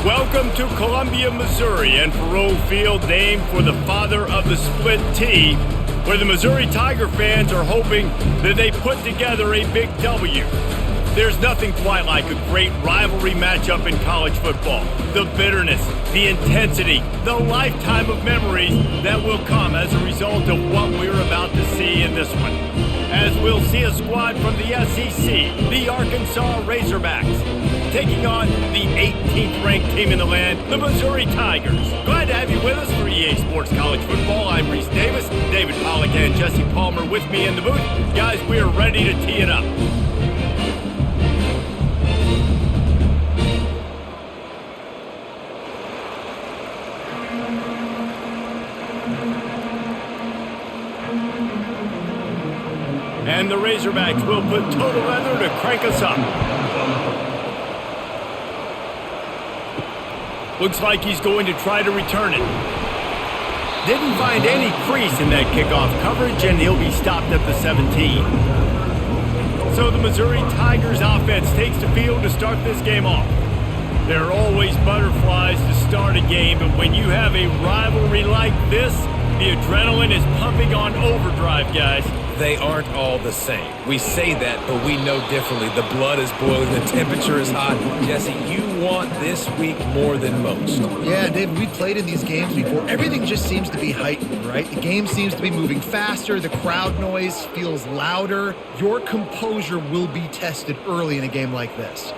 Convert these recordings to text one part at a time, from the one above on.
Welcome to Columbia, Missouri, and Faroe Field, named for the father of the split T, where the Missouri Tiger fans are hoping that they put together a big W. There's nothing quite like a great rivalry matchup in college football. The bitterness, the intensity, the lifetime of memories that will come as a result of what we're about to see in this one. As we'll see a squad from the SEC, the Arkansas Razorbacks, taking on the 18th ranked team in the land, the Missouri Tigers. Glad to have you with us for EA Sports College Football. I'm Reese Davis, David Pollack and Jesse Palmer with me in the booth. Guys, we are ready to tee it up. And the Razorbacks will put total leather to crank us up. Looks like he's going to try to return it. Didn't find any crease in that kickoff coverage, and he'll be stopped at the 17. So the Missouri Tigers offense takes the field to start this game off. There are always butterflies to start a game, but when you have a rivalry like this, the adrenaline is pumping on overdrive, guys. They aren't all the same. We say that, but we know differently. The blood is boiling. The temperature is hot. Jesse, you want this week more than most. Yeah, Dave, we've played in these games before. Everything just seems to be heightened, right? The game seems to be moving faster. The crowd noise feels louder. Your composure will be tested early in a game like this.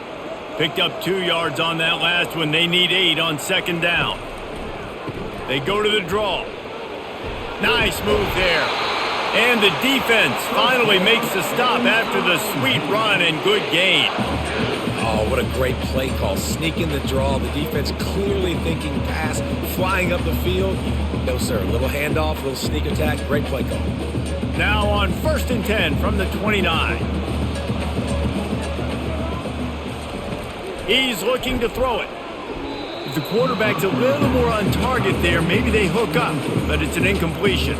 Picked up 2 yards on that last one. They need 8 on second down. They go to the draw. Nice move there. And the defense finally makes the stop after the sweet run and good gain. Oh, what a great play call. Sneaking the draw. The defense clearly thinking pass, flying up the field. No, sir. A little handoff, a little sneak attack. Great play call. Now on 1st and 10 from the 29. He's looking to throw it. If the quarterback's a little more on target there, maybe they hook up, but it's an incompletion.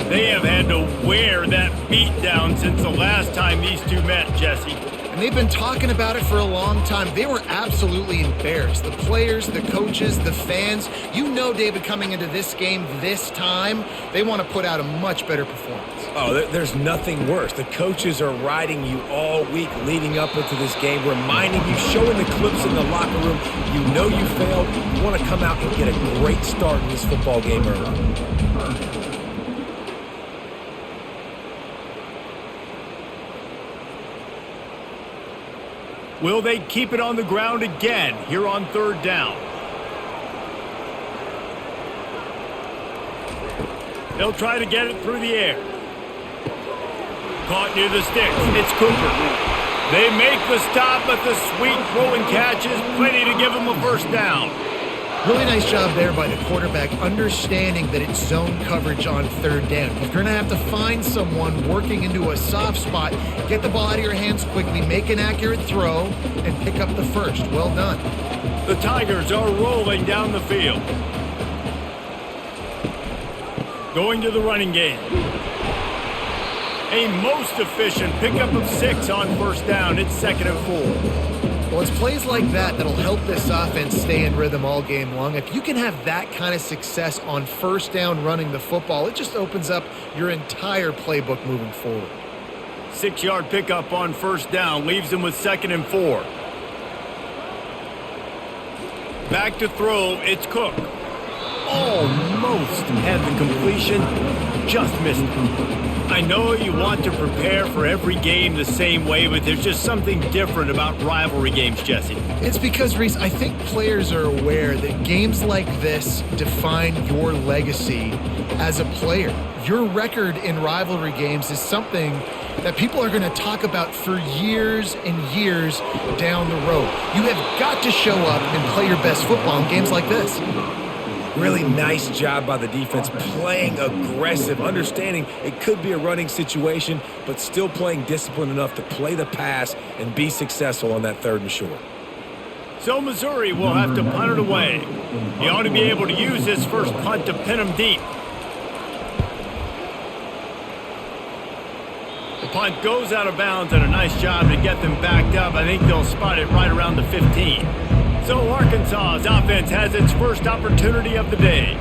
They have had to wear that beat down since the last time these two met, Jesse. And they've been talking about it for a long time. They were absolutely embarrassed. The players, the coaches, the fans. You know, David, coming into this game this time, they want to put out a much better performance. Oh, there's nothing worse. The coaches are riding you all week leading up into this game, reminding you, showing the clips in the locker room. You know you failed. You want to come out and get a great start in this football game early. Will they keep it on the ground again here on 3rd down? They'll try to get it through the air. Caught near the sticks. It's Cooper. They make the stop, but the sweet throw and catch is plenty to give them a 1st down. Really nice job there by the quarterback, understanding that it's zone coverage on 3rd down. You're going to have to find someone working into a soft spot, get the ball out of your hands quickly, make an accurate throw, and pick up the 1st. Well done. The Tigers are rolling down the field. Going to the running game. A most efficient pickup of 6 on 1st down. It's 2nd and 4. Well, it's plays like that that'll help this offense stay in rhythm all game long. If you can have that kind of success on 1st down running the football, it just opens up your entire playbook moving forward. 6-yard pickup on 1st down leaves them with 2nd and 4. Back to throw, it's Cook. Almost had the completion, just missed it. I know you want to prepare for every game the same way, but there's just something different about rivalry games, Jesse. It's because, Reese, I think players are aware that games like this define your legacy as a player. Your record in rivalry games is something that people are going to talk about for years and years down the road. You have got to show up and play your best football in games like this. Really nice job by the defense, playing aggressive, understanding it could be a running situation, but still playing disciplined enough to play the pass and be successful on that 3rd and short. So Missouri will have to punt it away. He ought to be able to use this first punt to pin him deep. The punt goes out of bounds, and a nice job to get them backed up. I think they'll spot it right around the 15. So Arkansas his offense has its first opportunity of the day.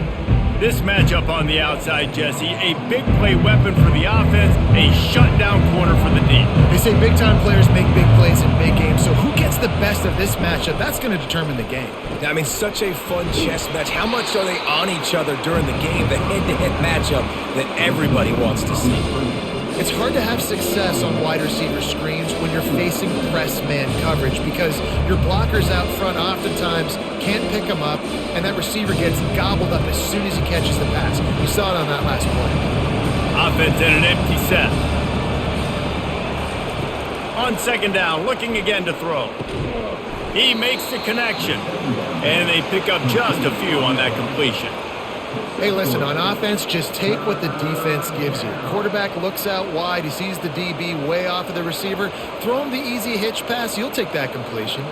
This matchup on the outside, Jesse, a big play weapon for the offense, a shutdown corner for the D. They say big-time players make big plays in big games, so who gets the best of this matchup? That's going to determine the game. I mean, such a fun chess match. How much are they on each other during the game? The head-to-head matchup that everybody wants to see. It's hard to have success on wide receiver screens when you're facing press man coverage because your blockers out front oftentimes can't pick them up, and that receiver gets gobbled up as soon as he catches the pass. You saw it on that last play. Offense in an empty set. On second down, looking again to throw. He makes the connection, and they pick up just a few on that completion. Hey, listen, on offense, just take what the defense gives you. Quarterback looks out wide. He sees the DB way off of the receiver. Throw him the easy hitch pass. You'll take that completion.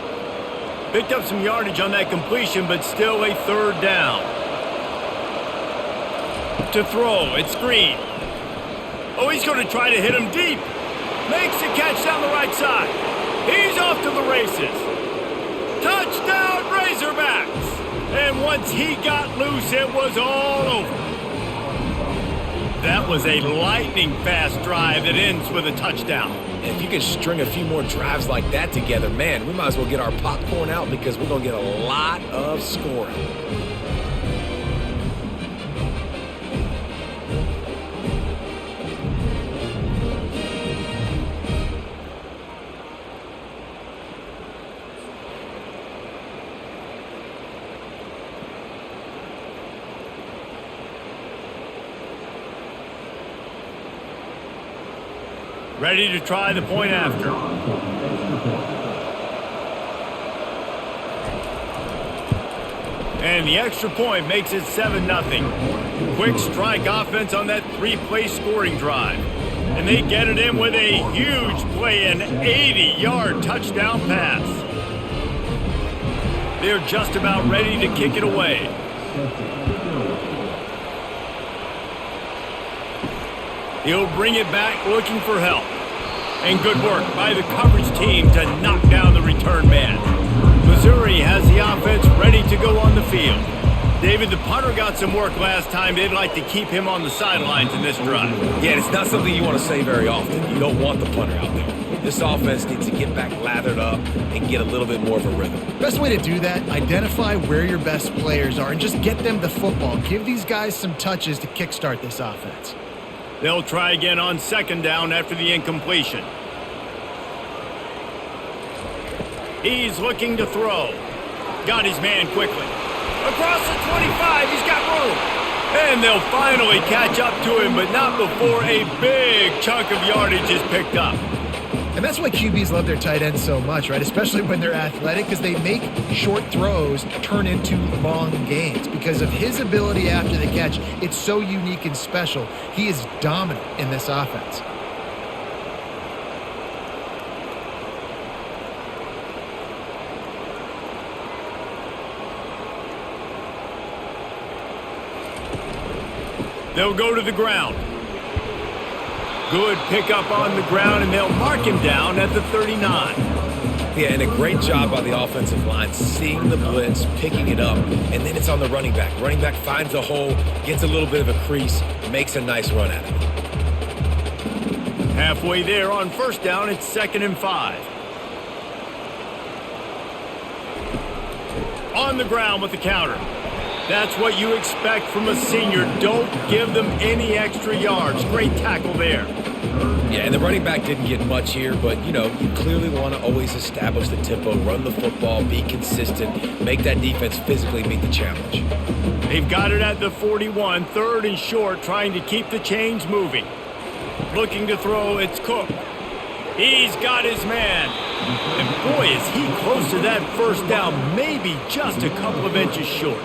Picked up some yardage on that completion, but still a third down. To throw, it's Green. Oh, he's going to try to hit him deep. Makes the catch down the right side. He's off to the races. Touchdown, Razorbacks! And once he got loose, it was all over. That was a lightning-fast drive that ends with a touchdown. And if you can string a few more drives like that together, man, we might as well get our popcorn out because we're going to get a lot of scoring. Ready to try the point after. And the extra point makes it 7-0. Quick strike offense on that three-play scoring drive. And they get it in with a huge play, an 80-yard touchdown pass. They're just about ready to kick it away. He'll bring it back looking for help. And good work by the coverage team to knock down the return man. Missouri has the offense ready to go on the field. David, the punter got some work last time. They'd like to keep him on the sidelines in this drive. Yeah, and it's not something you want to say very often. You don't want the punter out there. This offense needs to get back lathered up and get a little bit more of a rhythm. Best way to do that, identify where your best players are and just get them the football. Give these guys some touches to kickstart this offense. They'll try again on second down after the incompletion. He's looking to throw. Got his man quickly. Across the 25, he's got room. And they'll finally catch up to him, but not before a big chunk of yardage is picked up. And that's why QBs love their tight ends so much, right? Especially when they're athletic, because they make short throws turn into long gains. Because of his ability after the catch, it's so unique and special. He is dominant in this offense. They'll go to the ground. Good pickup on the ground, and they'll mark him down at the 39. Yeah, and a great job by the offensive line, seeing the blitz, picking it up, and then it's on the running back. Running back finds a hole, gets a little bit of a crease, makes a nice run at it. Halfway there on first down, it's 2nd and 5. On the ground with the counter. That's what you expect from a senior. Don't give them any extra yards. Great tackle there. Yeah, and the running back didn't get much here, but, you know, you clearly want to always establish the tempo, run the football, be consistent, make that defense physically meet the challenge. They've got it at the 41, 3rd and short, trying to keep the chains moving. Looking to throw, it's Cook. He's got his man. And boy, is he close to that first down, maybe just a couple of inches short.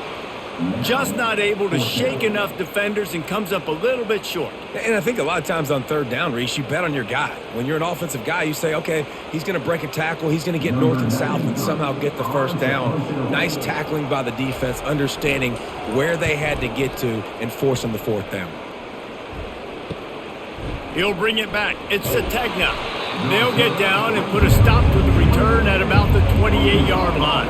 Just not able to shake enough defenders and comes up a little bit short. And I think a lot of times on third down, Reese, you bet on your guy. When you're an offensive guy, you say, okay, he's going to break a tackle, he's going to get north and south and somehow get the first down. Nice tackling by the defense, understanding where they had to get to and forcing the 4th down. He'll bring it back. It's Sategna. They'll get down and put a stop to the return at about the 28-yard line.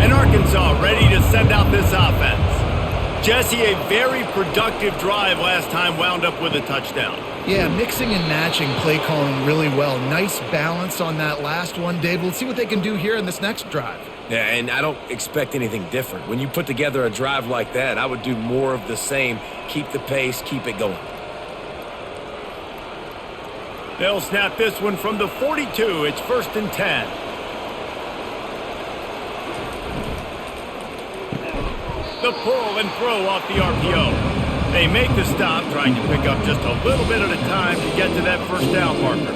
And Arkansas ready to send out this offense. Jesse, a very productive drive last time wound up with a touchdown. Yeah, mixing and matching play calling really well. Nice balance on that last one, Dave. We'll see what they can do here in this next drive. Yeah, and I don't expect anything different. When you put together a drive like that, I would do more of the same. Keep the pace, keep it going. They'll snap this one from the 42. It's 1st and 10. The pull and throw off the RPO. They make the stop, trying to pick up just a little bit at a time to get to that first down marker.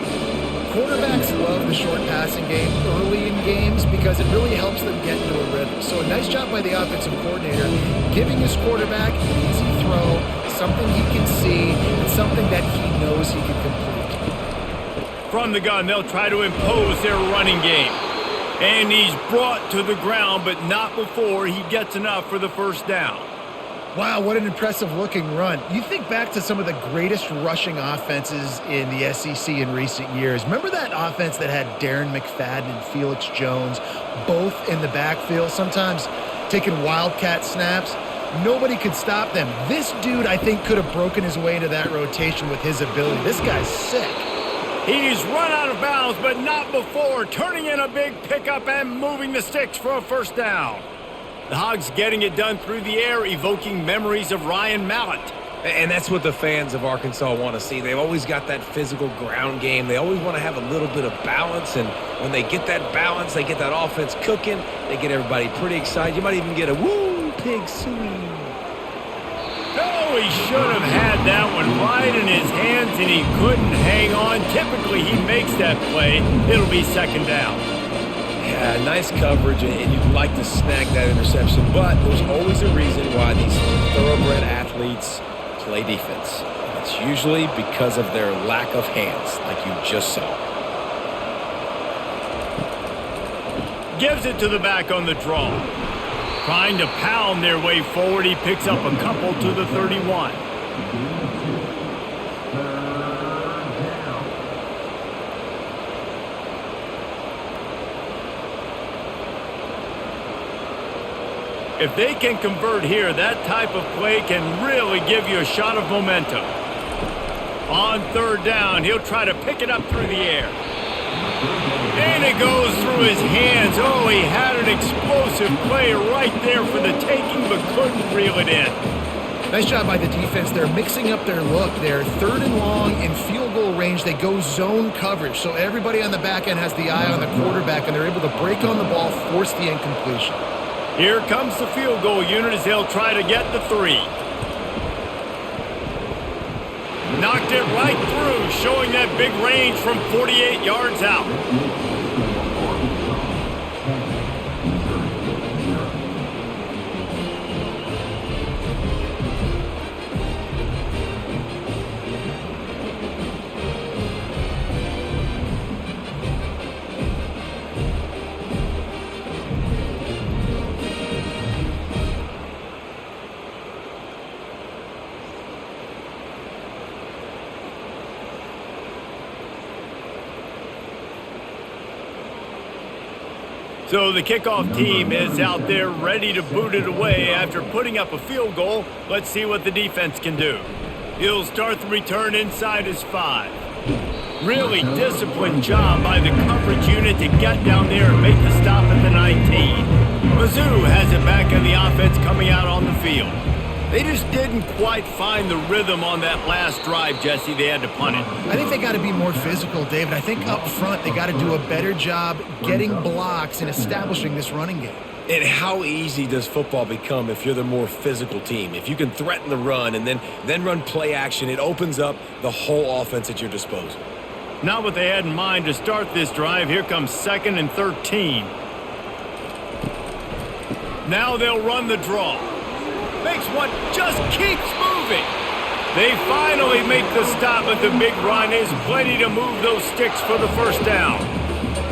Quarterbacks love the short passing game early in games because it really helps them get into a rhythm. So a nice job by the offensive coordinator giving his quarterback an easy throw, something he can see, and something that he knows he can complete. From the gun, they'll try to impose their running game. And he's brought to the ground, but not before he gets enough for the first down. Wow, what an impressive-looking run. You think back to some of the greatest rushing offenses in the SEC in recent years. Remember that offense that had Darren McFadden and Felix Jones both in the backfield, sometimes taking wildcat snaps? Nobody could stop them. This dude, I think, could have broken his way into that rotation with his ability. This guy's sick. He's run out of bounds, but not before turning in a big pickup and moving the sticks for a first down. The Hogs getting it done through the air, evoking memories of Ryan Mallett. And that's what the fans of Arkansas want to see. They've always got that physical ground game. They always want to have a little bit of balance, and when they get that balance, they get that offense cooking, they get everybody pretty excited. You might even get a woo, pig suey. Oh, he should have had that one right in his hands, and he couldn't hang on. Typically, he makes that play. It'll be 2nd down. Yeah, nice coverage, and you'd like to snag that interception, but there's always a reason why these thoroughbred athletes play defense. And it's usually because of their lack of hands, like you just saw. Gives it to the back on the draw. Trying to pound their way forward, he picks up a couple to the 31. If they can convert here, that type of play can really give you a shot of momentum. On 3rd down, he'll try to pick it up through the air. And it goes through his hands. Oh, he had an explosive play right there for the taking, but couldn't reel it in. Nice job by the defense. They're mixing up their look. They're 3rd and long in field goal range. They go zone coverage, so everybody on the back end has the eye on the quarterback, and they're able to break on the ball, force the incompletion. Here comes the field goal unit as they'll try to get the 3. Knocked it right through, showing that big range from 48 yards out. So the kickoff team is out there ready to boot it away after putting up a field goal. Let's see what the defense can do. He'll start the return inside his 5. Really disciplined job by the coverage unit to get down there and make the stop at the 19. Mizzou has it back in the offense coming out on the field. They just didn't quite find the rhythm on that last drive, Jesse. They had to punt it. I think they got to be more physical, David. I think up front they got to do a better job getting blocks and establishing this running game. And how easy does football become if you're the more physical team? If you can threaten the run and then run play action, it opens up the whole offense at your disposal. Not what they had in mind to start this drive. Here comes 2nd and 13. Now they'll run the draw. Makes one, just keeps moving. They finally make the stop, but the big run is plenty to move those sticks for the first down.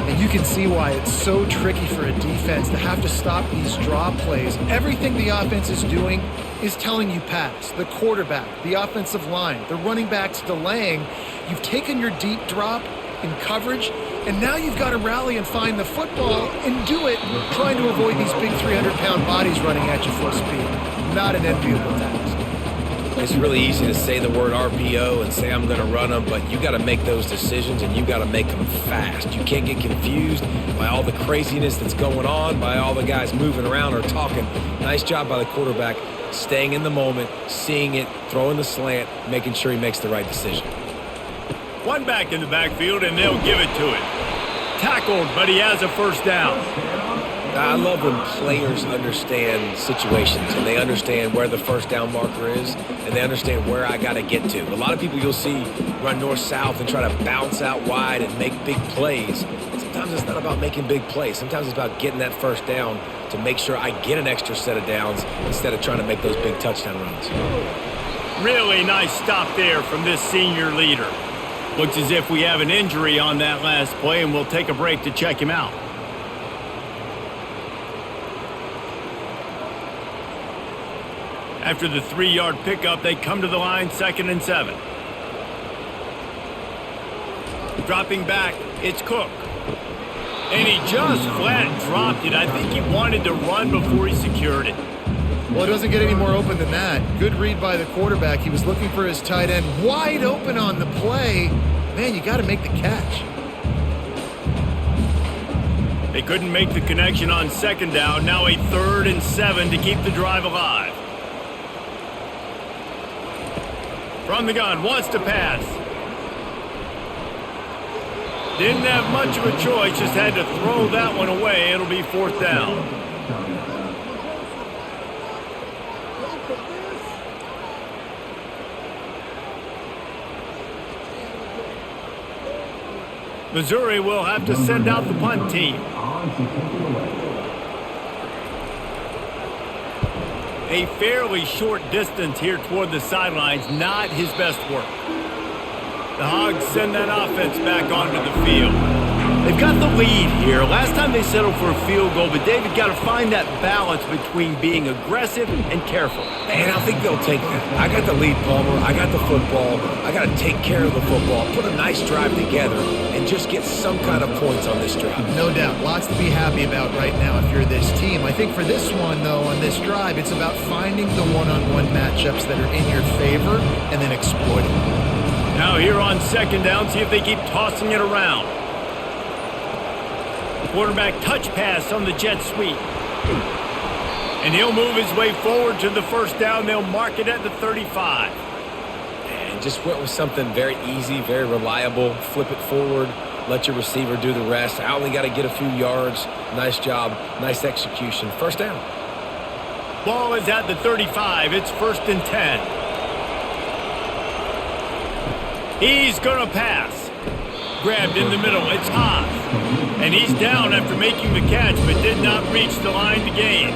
And you can see why it's so tricky for a defense to have to stop these draw plays. Everything the offense is doing is telling you pass. The quarterback, the offensive line, the running backs delaying. You've taken your deep drop in coverage, And now you've got to rally and find the football and do it trying to avoid these big 300-pound bodies running at you full speed. Not an enviable task. It's really easy to say the word RPO and say I'm going to run them, but you got to make those decisions and you got to make them fast. You can't get confused by all the craziness that's going on, by all the guys moving around or talking. Nice job by the quarterback, staying in the moment, seeing it, throwing the slant, making sure he makes the right decision. One back in the backfield, and they'll give it to him. Tackled, but he has a first down. I love when players understand situations and they understand where the first down marker is and they understand where I got to get to. A lot of people you'll see run north-south and try to bounce out wide and make big plays. Sometimes it's not about making big plays. Sometimes it's about getting that first down to make sure I get an extra set of downs instead of trying to make those big touchdown runs. Really nice stop there from this senior leader. Looks as if we have an injury on that last play, and we'll take a break to check him out. After the 3-yard pickup, they come to the line, 2nd and 7. Dropping back, it's Cook. And he just flat dropped it. I think he wanted to run before he secured it. Well, it doesn't get any more open than that. Good read by the quarterback. He was looking for his tight end wide open on the play. Man, you got to make the catch. They couldn't make the connection on 2nd down. Now a 3rd and 7 to keep the drive alive. From the gun, wants to pass. Didn't have much of a choice, just had to throw that one away. It'll be 4th down. Missouri will have to send out the punt team. A fairly short distance here toward the sidelines, not his best work. The Hogs send that offense back onto the field. They've got the lead here. Last time they settled for a field goal, but David got to find that balance between being aggressive and careful. And I think they'll take that. I got the lead, Palmer. I got the football. I got to take care of the football, put a nice drive together, and just get some kind of points on this drive. No doubt. Lots to be happy about right now if you're this team. I think for this one, though, on this drive, it's about finding the one-on-one matchups that are in your favor and then exploiting them. Now here on 2nd down, see if they keep tossing it around. Quarterback touch pass on the jet sweep. And he'll move his way forward to the first down. They'll mark it at the 35. And just went with something very easy, very reliable. Flip it forward, let your receiver do the rest. I only got to get a few yards. Nice job, nice execution. First down. Ball is at the 35. It's 1st and 10. He's going to pass. Grabbed in the middle. It's Haas. And he's down after making the catch, but did not reach the line to gain.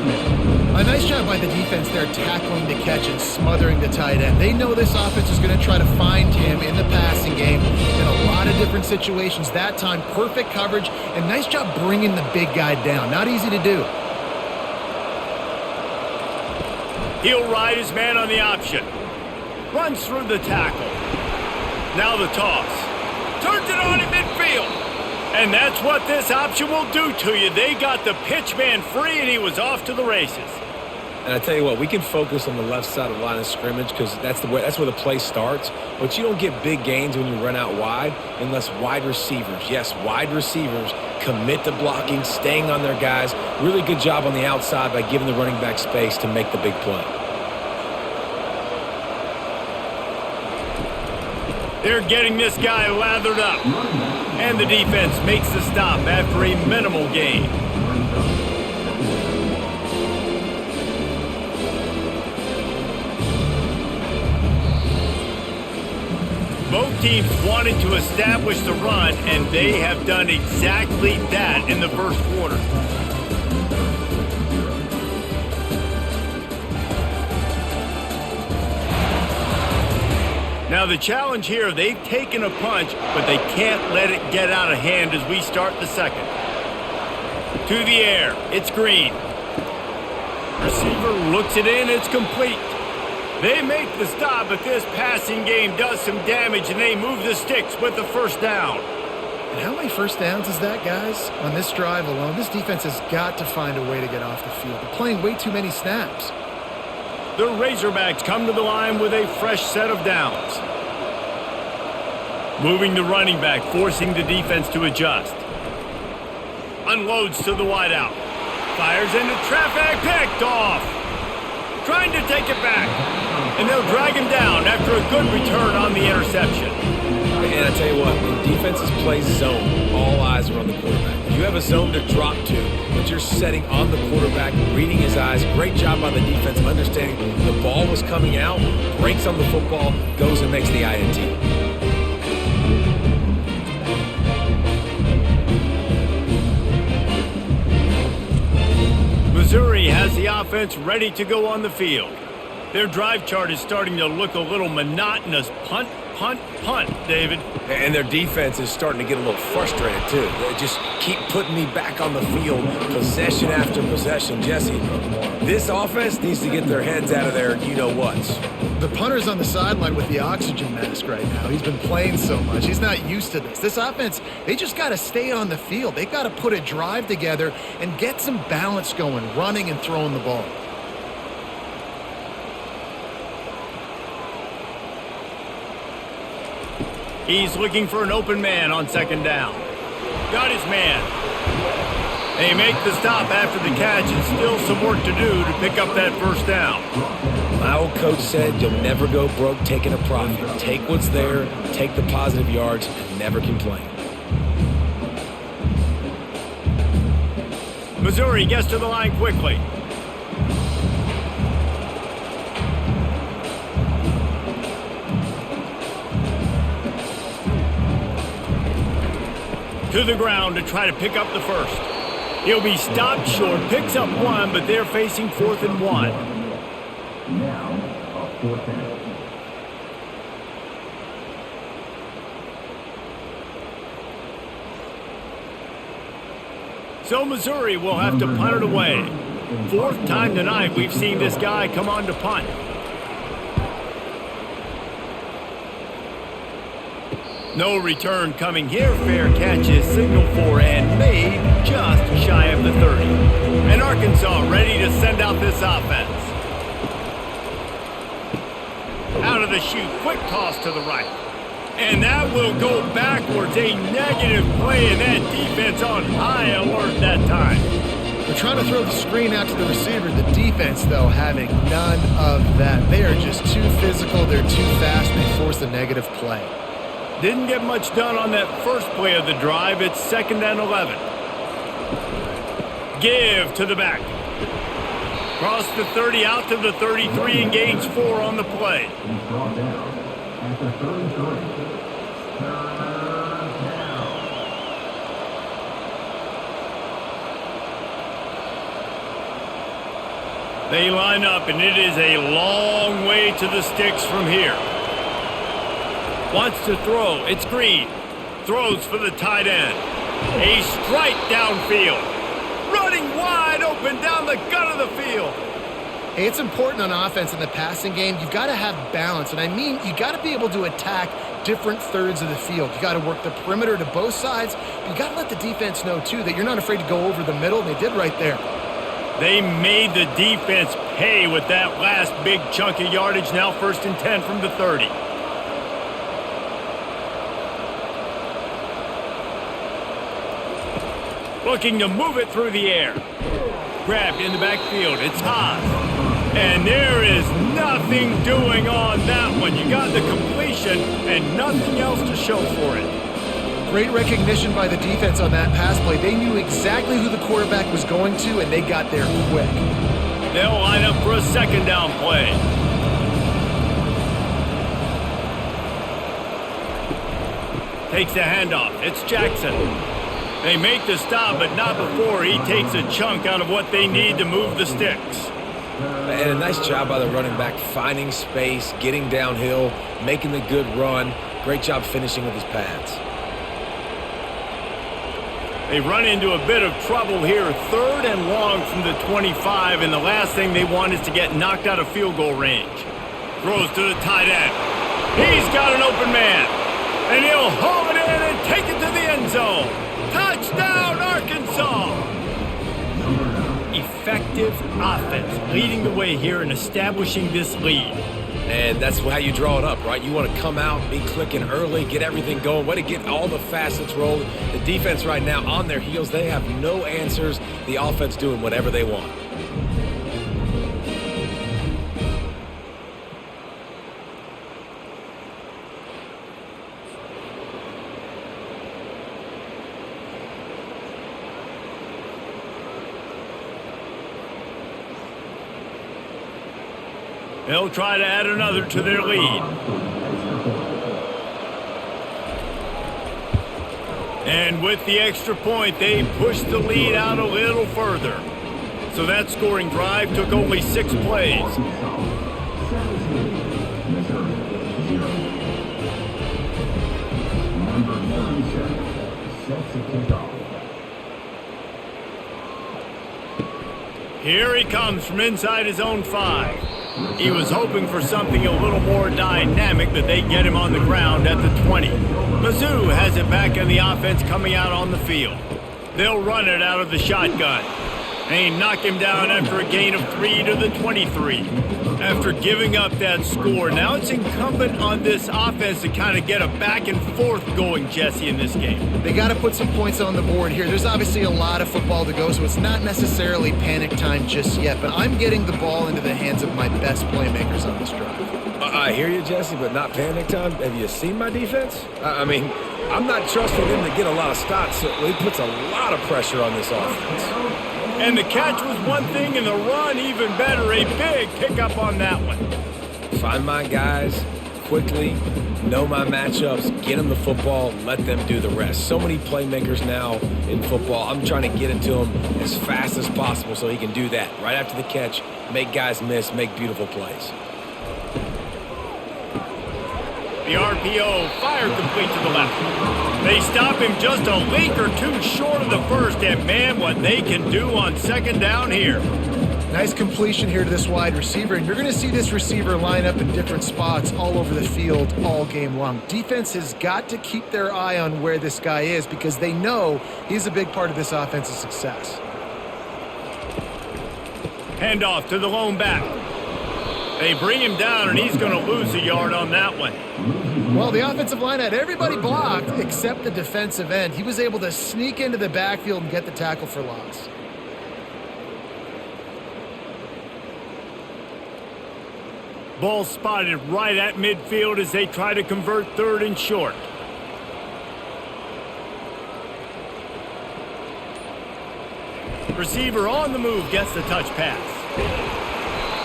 A nice job by the defense there, tackling the catch and smothering the tight end. They know this offense is going to try to find him in the passing game in a lot of different situations. That time, perfect coverage, and nice job bringing the big guy down. Not easy to do. He'll ride his man on the option. Runs through the tackle. Now the toss. Turns it on in midfield. And that's what this option will do to you. They got the pitch man free, and he was off to the races. And I tell you what, we can focus on the left side of the line of scrimmage because that's where the play starts. But you don't get big gains when you run out wide unless wide receivers, yes, wide receivers, commit to blocking, staying on their guys. Really good job on the outside by giving the running back space to make the big play. They're getting this guy lathered up. And the defense makes the stop after a minimal gain. Both teams wanted to establish the run, and they have done exactly that in the first quarter. Now the challenge here, they've taken a punch, but they can't let it get out of hand as we start the second. To the air, it's Green. Receiver looks it in, it's complete. They make the stop, but this passing game does some damage, and they move the sticks with the first down. And how many first downs is that, guys? On this drive alone, this defense has got to find a way to get off the field. They're playing way too many snaps. The Razorbacks come to the line with a fresh set of downs. Moving the running back, forcing the defense to adjust. Unloads to the wideout. Fires into traffic, picked off. Trying to take it back. And they'll drag him down after a good return on the interception. And I tell you what, when defenses play zone, all eyes are on the quarterback. You have a zone to drop to, but you're setting on the quarterback, reading his eyes. Great job by the defense, understanding the ball was coming out, breaks on the football, goes and makes the INT. Missouri has the offense ready to go on the field. Their drive chart is starting to look a little monotonous. Punt, punt, punt, David. And their defense is starting to get a little frustrated, too. They just keep putting me back on the field, possession after possession. Jesse, this offense needs to get their heads out of their you-know-whats. The punter's on the sideline with the oxygen mask right now. He's been playing so much. He's not used to this. This offense, they just got to stay on the field. They've got to put a drive together and get some balance going, running and throwing the ball. He's looking for an open man on second down. Got his man. They make the stop after the catch and still some work to do to pick up that first down. My old coach said you'll never go broke taking a profit. Take what's there, take the positive yards, and never complain. Missouri gets to the line quickly. To the ground to try to pick up the first. He'll be stopped short, picks up one, but they're facing 4th and 1. Now, a 4th down. So Missouri will have to punt it away. 4th time tonight we've seen this guy come on to punt. No return coming here. Fair catch is signaled for and made just shy of the 30. And Arkansas ready to send out this offense. Out of the chute, quick toss to the right. And that will go backwards. A negative play, and that defense on high alert that time. They're trying to throw the screen out to the receiver. The defense, though, having none of that. They are just too physical. They're too fast. They force a negative play. Didn't get much done on that first play of the drive. It's 2nd and 11. Give to the back. Cross the 30 out to the 33 and gains 4 on the play. He's brought down at the 33. They line up, and it is a long way to the sticks from here. Wants to throw. It's Green. Throws for the tight end. A strike downfield. Running wide open down the gut of the field. Hey, it's important on offense in the passing game. You've got to have balance. And I mean, you got to be able to attack different thirds of the field. You got to work the perimeter to both sides. But you got to let the defense know, too, that you're not afraid to go over the middle. And they did right there. They made the defense pay with that last big chunk of yardage. Now 1st and 10 from the 30. Looking to move it through the air. Grabbed in the backfield. It's Haas. And there is nothing doing on that one. You got the completion and nothing else to show for it. Great recognition by the defense on that pass play. They knew exactly who the quarterback was going to, and they got there quick. They'll line up for a 2nd down play. Takes the handoff. It's Jackson. They make the stop, but not before he takes a chunk out of what they need to move the sticks. And a nice job by the running back, finding space, getting downhill, making the good run. Great job finishing with his pads. They run into a bit of trouble here. 3rd and long from the 25, and the last thing they want is to get knocked out of field goal range. Throws to the tight end. He's got an open man. And he'll haul it in and take it to the end zone. Touchdown, Arkansas! Effective offense leading the way here and establishing this lead. And that's how you draw it up, right? You want to come out, be clicking early, get everything going, way to get all the facets rolling. The defense right now on their heels, they have no answers. The offense doing whatever they want. They'll try to add another to their lead. And with the extra point, they pushed the lead out a little further. So that scoring drive took only 6 plays. Here he comes from inside his own 5. He was hoping for something a little more dynamic, that they get him on the ground at the 20. Mizzou has it back in the offense coming out on the field. They'll run it out of the shotgun. They knock him down after a gain of 3 to the 23. After giving up that score, now it's incumbent on this offense to kind of get a back and forth going, Jesse, in this game. They got to put some points on the board here. There's obviously a lot of football to go, so it's not necessarily panic time just yet, but I'm getting the ball into the hands of my best playmakers on this drive. I hear you, Jesse, but not panic time. Have you seen my defense? I mean, I'm not trusting them to get a lot of stops, so he puts a lot of pressure on this offense. And the catch was one thing, and the run even better. A big pickup on that one. Find my guys quickly, know my matchups, get them the football, let them do the rest. So many playmakers now in football. I'm trying to get it to him as fast as possible so he can do that. Right after the catch, make guys miss, make beautiful plays. The RPO fired complete to the left. They stop him just a leak or two short of the first, and man, what they can do on second down here. Nice completion here to this wide receiver, and you're going to see this receiver line up in different spots all over the field all game long. Defense has got to keep their eye on where this guy is because they know he's a big part of this offense's success. Handoff to the lone back. They bring him down, and he's going to lose a yard on that one. Well, the offensive line had everybody blocked except the defensive end. He was able to sneak into the backfield and get the tackle for loss. Ball spotted right at midfield as they try to convert 3rd and short. Receiver on the move gets the touch pass.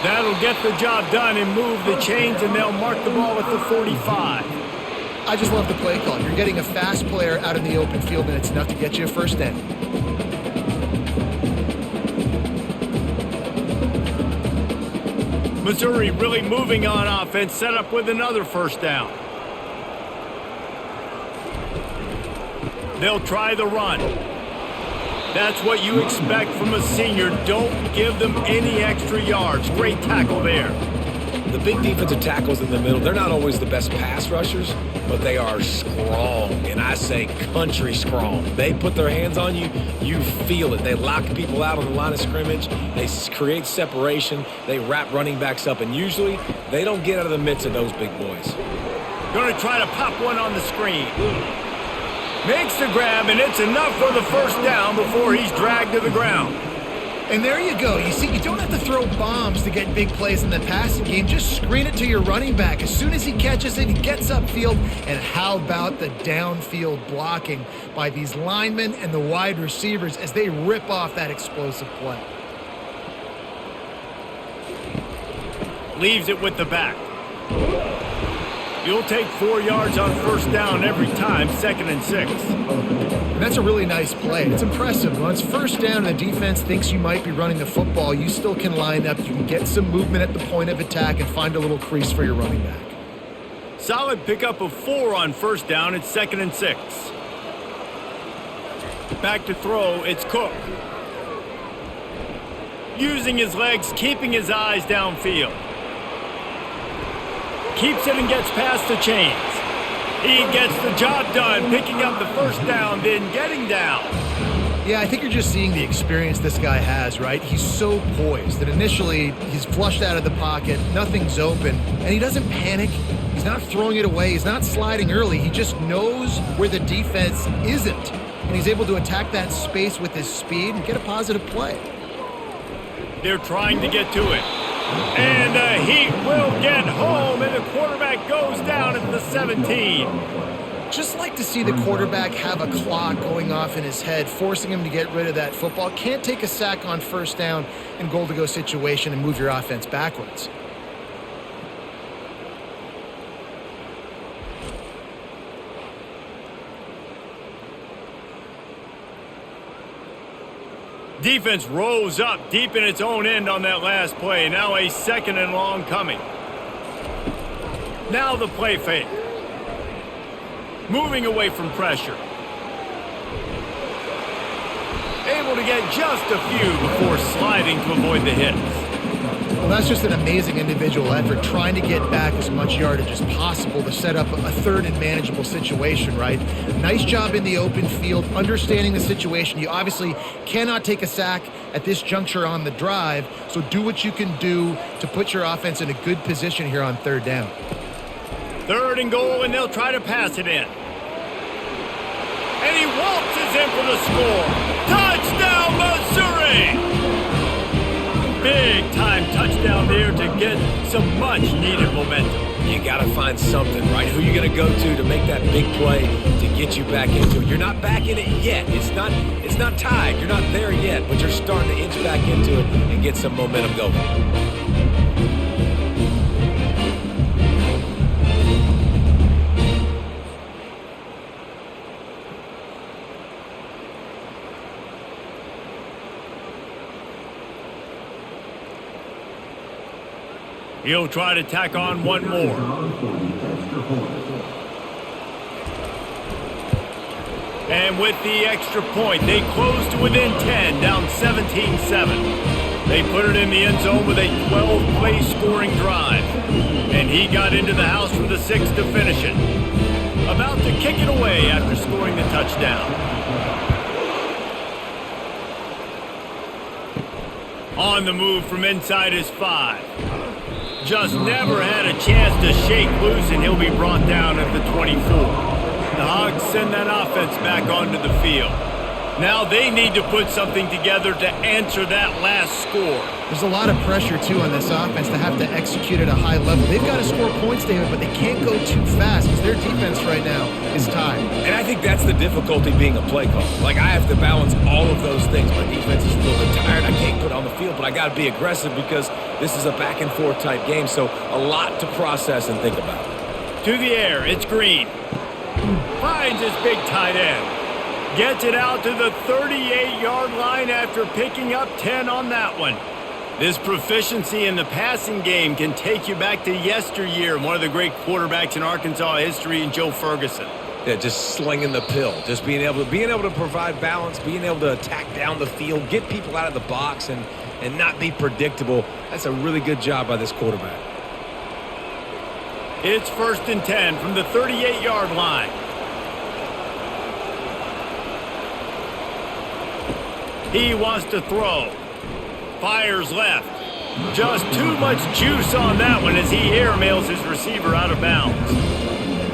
That'll get the job done and move the chains, and they'll mark the ball at the 45. I just love the play call. You're getting a fast player out in the open field, and it's enough to get you a first down. Missouri really moving on offense, set up with another first down. They'll try the run. That's what you expect from a senior. Don't give them any extra yards. Great tackle there. The big defensive tackles in the middle, they're not always the best pass rushers, but they are strong, and I say country strong. They put their hands on you, you feel it. They lock people out on the line of scrimmage. They create separation. They wrap running backs up, and usually they don't get out of the midst of those big boys. Going to try to pop one on the screen. Makes the grab, and it's enough for the first down before he's dragged to the ground. And there you go. You see, you don't have to throw bombs to get big plays in the passing game. Just screen it to your running back. As soon as he catches it, he gets upfield. And how about the downfield blocking by these linemen and the wide receivers as they rip off that explosive play? Leaves it with the back. You'll take 4 yards on first down every time, 2nd and 6. And that's a really nice play. It's impressive. When it's first down and the defense thinks you might be running the football, you still can line up. You can get some movement at the point of attack and find a little crease for your running back. Solid pickup of 4 on first down. It's 2nd and 6. Back to throw. It's Cook. Using his legs, keeping his eyes downfield. Keeps it and gets past the chains. He gets the job done, picking up the first down, then getting down. Yeah, I think you're just seeing the experience this guy has, right? He's so poised that initially he's flushed out of the pocket, nothing's open, and he doesn't panic. He's not throwing it away. He's not sliding early. He just knows where the defense isn't, and he's able to attack that space with his speed and get a positive play. They're trying to get to it. And the Heat will get home, and the quarterback goes down at the 17. Just like to see the quarterback have a clock going off in his head, forcing him to get rid of that football. Can't take a sack on first down in goal-to-go situation and move your offense backwards. Defense rose up deep in its own end on that last play. Now a second and long coming. Now the play fake. Moving away from pressure. Able to get just a few before sliding to avoid the hits. Well, that's just an amazing individual effort, trying to get back as much yardage as possible to set up a third and manageable situation, right? Nice job in the open field, understanding the situation. You obviously cannot take a sack at this juncture on the drive, so do what you can do to put your offense in a good position here on third down. Third and goal, and they'll try to pass it in. And he waltzes in for the score. Touchdown, Missouri! Big time touchdown there to get some much needed momentum. You got to find something, right? Who you going to go to make that big play to get you back into it. You're not back in it yet. It's not tied. You're not there yet, but you're starting to inch back into it and get some momentum going. He'll try to tack on one more. And with the extra point, they close to within 10, down 17-7. They put it in the end zone with a 12-play scoring drive. And he got into the house for the 6th to finish it. About to kick it away after scoring the touchdown. On the move from inside his 5. Just never had a chance to shake loose, and he'll be brought down at the 24. The Hogs send that offense back onto the field. Now they need to put something together to answer that last score. There's a lot of pressure, too, on this offense to have to execute at a high level. They've got to score points, David, but they can't go too fast because their defense right now is tied. And I think that's the difficulty being a play caller. Like, I have to balance all of those things. My defense is a little bit tired. I can't put on the field, but I got to be aggressive because this is a back-and-forth type game, so a lot to process and think about. To the air, it's Green. Finds his big tight end. Gets it out to the 38-yard line after picking up 10 on that one. This proficiency in the passing game can take you back to yesteryear, one of the great quarterbacks in Arkansas history, in Joe Ferguson. Yeah, just slinging the pill, just being able to provide balance, being able to attack down the field, get people out of the box, and not be predictable. That's a really good job by this quarterback. It's 1st and 10 from the 38-yard line. He wants to throw. Fires left. Just too much juice on that one as he airmails his receiver out of bounds.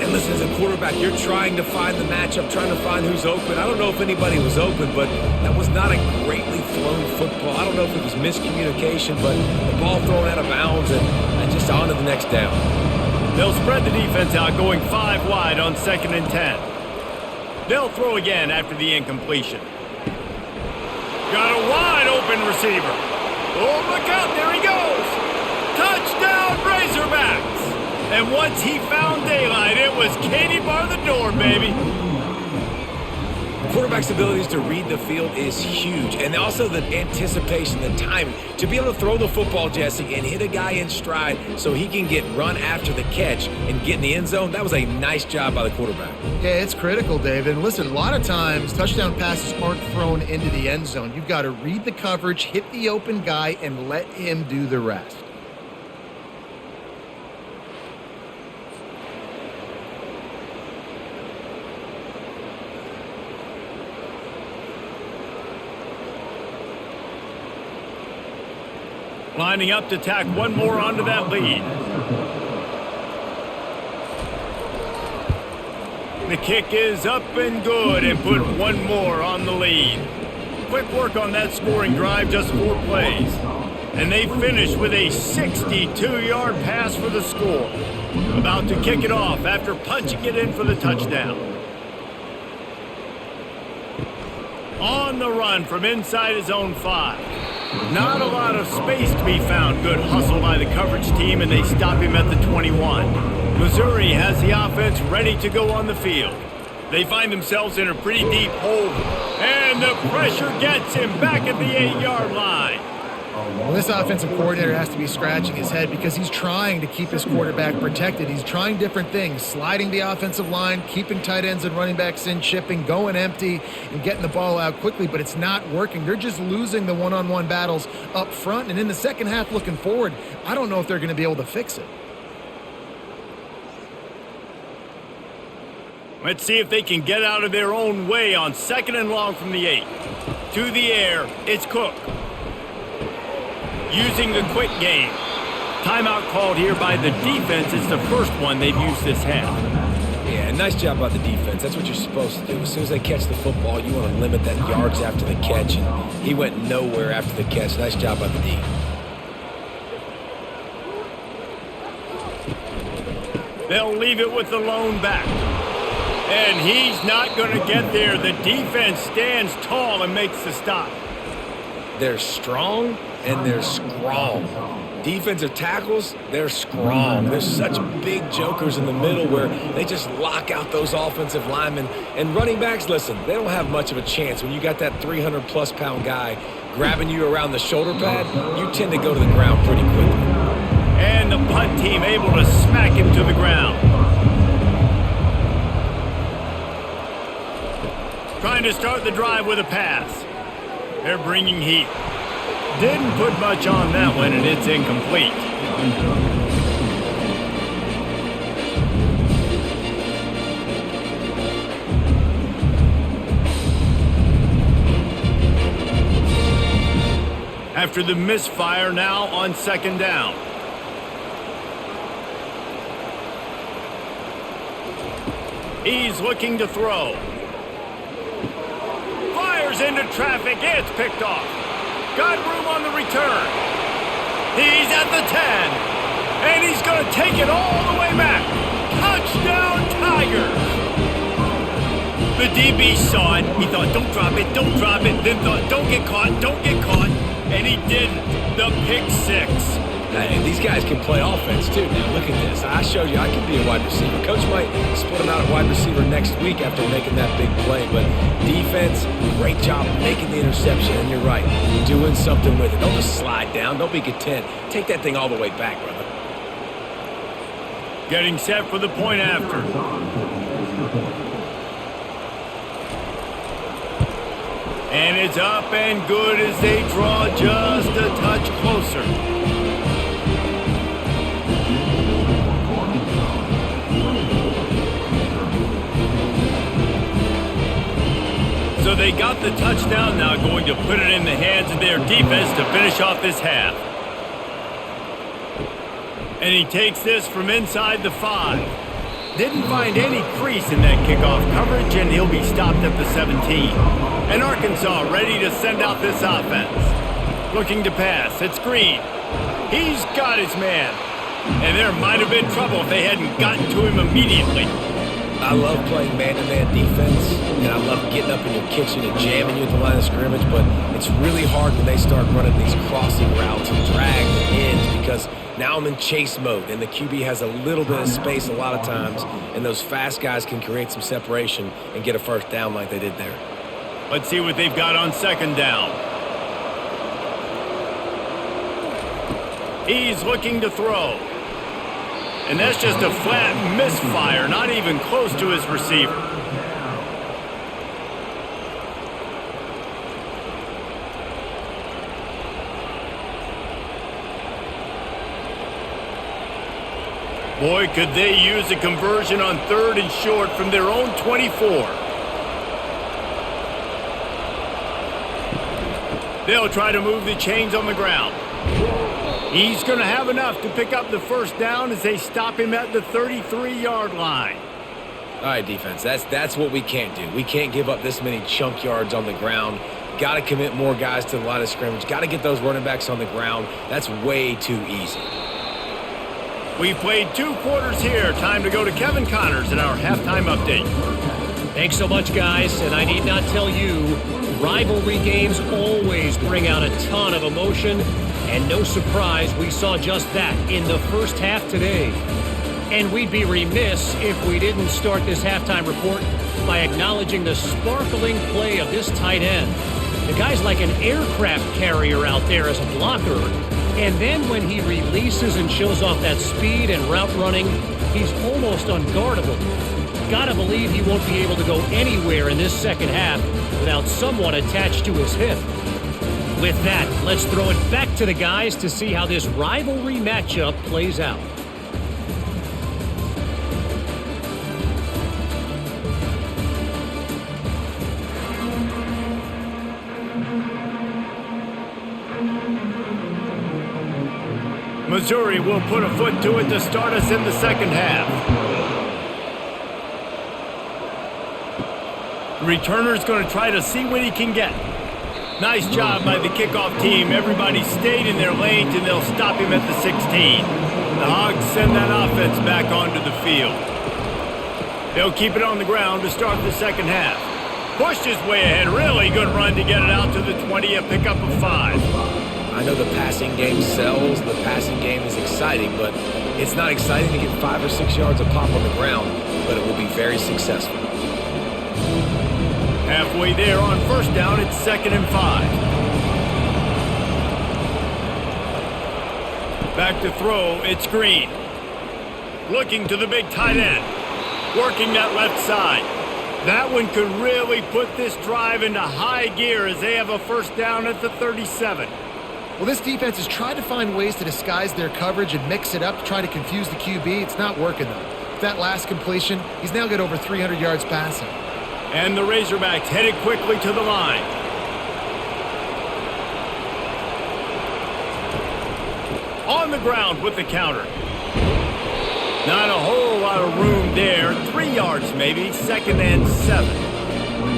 And listen, as a quarterback, you're trying to find the matchup, trying to find who's open. I don't know if anybody was open, but that was not a greatly thrown football. I don't know if it was miscommunication, but the ball thrown out of bounds and just on to the next down. They'll spread the defense out, going 5 wide on 2nd and 10. They'll throw again after the incompletion. Got a wide open receiver. Oh, look out, there he goes. Touchdown, Razorbacks. And once he found daylight, it was Katie bar the door, baby. Quarterback's abilities to read the field is huge, and also the anticipation, the timing. To be able to throw the football, Jesse, and hit a guy in stride so he can get run after the catch and get in the end zone, that was a nice job by the quarterback. Yeah, it's critical, David. And listen, a lot of times touchdown passes aren't thrown into the end zone. You've got to read the coverage, hit the open guy, and let him do the rest. Lining up to tack one more onto that lead. The kick is up and good and put one more on the lead. Quick work on that scoring drive, just 4 plays. And they finish with a 62-yard pass for the score. About to kick it off after punching it in for the touchdown. On the run from inside his own 5. Not a lot of space to be found. Good hustle by the coverage team, and they stop him at the 21. Missouri has the offense ready to go on the field. They find themselves in a pretty deep hole, and the pressure gets him back at the 8-yard line. Well, this offensive coordinator has to be scratching his head because he's trying to keep his quarterback protected. He's trying different things, sliding the offensive line, keeping tight ends and running backs in, chipping, going empty, and getting the ball out quickly, but it's not working. They're just losing the one-on-one battles up front, and in the second half looking forward, I don't know if they're going to be able to fix it. Let's see if they can get out of their own way on 2nd and long from the 8. To the air, it's Cook. Using the quick game. Timeout called here by the defense. It's the first one they've used this half. Yeah, nice job by the defense. That's what you're supposed to do. As soon as they catch the football, you want to limit that yards after the catch, and he went nowhere after the catch. Nice job by the D. They'll leave it with the lone back. And he's not going to get there. The defense stands tall and makes the stop. They're strong and they're strong. Defensive tackles, they're strong. There's such big jokers in the middle where they just lock out those offensive linemen. And running backs, listen, they don't have much of a chance. When you got that 300-plus pound guy grabbing you around the shoulder pad, you tend to go to the ground pretty quickly. And the punt team able to smack him to the ground. Trying to start the drive with a pass. They're bringing heat. Didn't put much on that one, and it's incomplete. After the misfire, now on 2nd down. He's looking to throw. Into traffic, it's picked off. Got room on the return. He's at the 10, and he's going to take it all the way back. Touchdown, Tigers. The DB saw it. He thought, don't drop it, then thought, don't get caught, and he didn't. The pick 6. Hey, these guys can play offense, too. Now, look at this. I showed you I can be a wide receiver. Coach might split him out at wide receiver next week after making that big play. But defense, great job making the interception. And you're right, doing something with it. Don't just slide down. Don't be content. Take that thing all the way back, brother. Getting set for the point after. And it's up and good as they draw just a touch closer. So they got the touchdown, now going to put it in the hands of their defense to finish off this half. And he takes this from inside the 5. Didn't find any crease in that kickoff coverage, and he'll be stopped at the 17. And Arkansas ready to send out this offense. Looking to pass, it's Green. He's got his man. And there might have been trouble if they hadn't gotten to him immediately. I love playing man-to-man defense, and I love getting up in your kitchen and jamming you at the line of scrimmage, but it's really hard when they start running these crossing routes and drag the ends because now I'm in chase mode, and the QB has a little bit of space a lot of times, and those fast guys can create some separation and get a first down like they did there. Let's see what they've got on 2nd down. He's looking to throw. And that's just a flat misfire, not even close to his receiver. Boy, could they use a conversion on 3rd and short from their own 24. They'll try to move the chains on the ground. He's going to have enough to pick up the first down as they stop him at the 33-yard line. All right, defense, that's what we can't do. We can't give up this many chunk yards on the ground. Got to commit more guys to the line of scrimmage. Got to get those running backs on the ground. That's way too easy. We've played 2 quarters here. Time to go to Kevin Connors in our halftime update. Thanks so much, guys. And I need not tell you, rivalry games always bring out a ton of emotion. And no surprise, we saw just that in the first half today. And we'd be remiss if we didn't start this halftime report by acknowledging the sparkling play of this tight end. The guy's like an aircraft carrier out there as a blocker. And then when he releases and shows off that speed and route running, he's almost unguardable. Gotta believe he won't be able to go anywhere in this second half without someone attached to his hip. With that, let's throw it back to the guys to see how this rivalry matchup plays out. Missouri will put a foot to it to start us in the second half. The returner's going to try to see what he can get. Nice job by the kickoff team. Everybody stayed in their lanes, and they'll stop him at the 16. The Hogs send that offense back onto the field. They'll keep it on the ground to start the second half. Pushed his way ahead. Really good run to get it out to the 20, a pickup of 5. I know the passing game sells, the passing game is exciting, but it's not exciting to get 5 or 6 yards a pop on the ground, but it will be very successful. Halfway there on first down, it's 2nd and 5. Back to throw, it's Green. Looking to the big tight end. Working that left side. That one could really put this drive into high gear as they have a first down at the 37. Well, this defense has tried to find ways to disguise their coverage and mix it up to try to confuse the QB. It's not working, though. With that last completion, he's now got over 300 yards passing. And the Razorbacks headed quickly to the line. On the ground with the counter. Not a whole lot of room there. 3 yards maybe, 2nd and 7.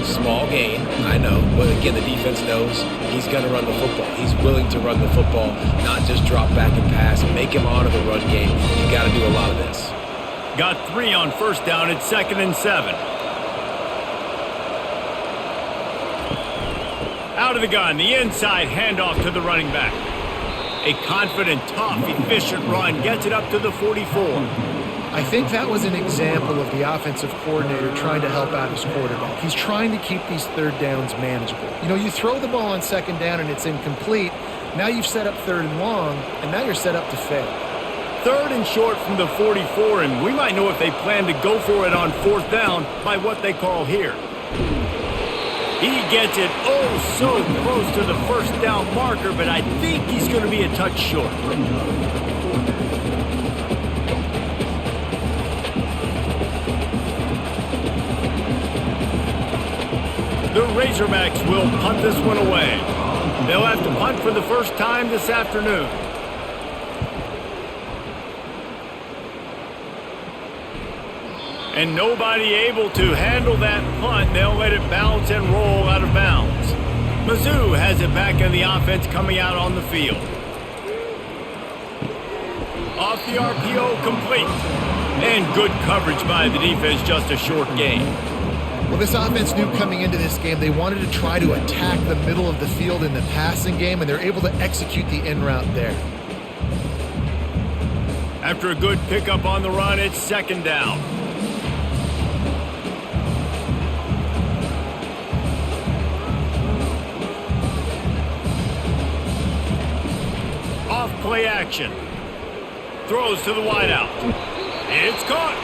Small gain, I know, but again, the defense knows he's going to run the football. He's willing to run the football, not just drop back and pass, make him honor the run game. You got to do a lot of this. Got 3 on first down at 2nd and 7. Out of the gun, the inside handoff to the running back. A confident, tough, efficient run gets it up to the 44. I think that was an example of the offensive coordinator trying to help out his quarterback. He's trying to keep these third downs manageable. You know, you throw the ball on 2nd down and it's incomplete. Now you've set up 3rd and long, and now you're set up to fail. 3rd and short from the 44, and we might know if they plan to go for it on 4th down by what they call here. He gets it oh so close to the first down marker, but I think he's going to be a touch short. The Razorbacks will punt this one away. They'll have to punt for the first time this afternoon. And nobody able to handle that punt. They'll let it bounce and roll out of bounds. Mizzou has it back in the offense coming out on the field. Off the RPO, complete. And good coverage by the defense, just a short gain. Well, this offense knew coming into this game they wanted to try to attack the middle of the field in the passing game, and they're able to execute the in route there. After a good pickup on the run, it's 2nd down. Off play action. Throws to the wideout. It's caught.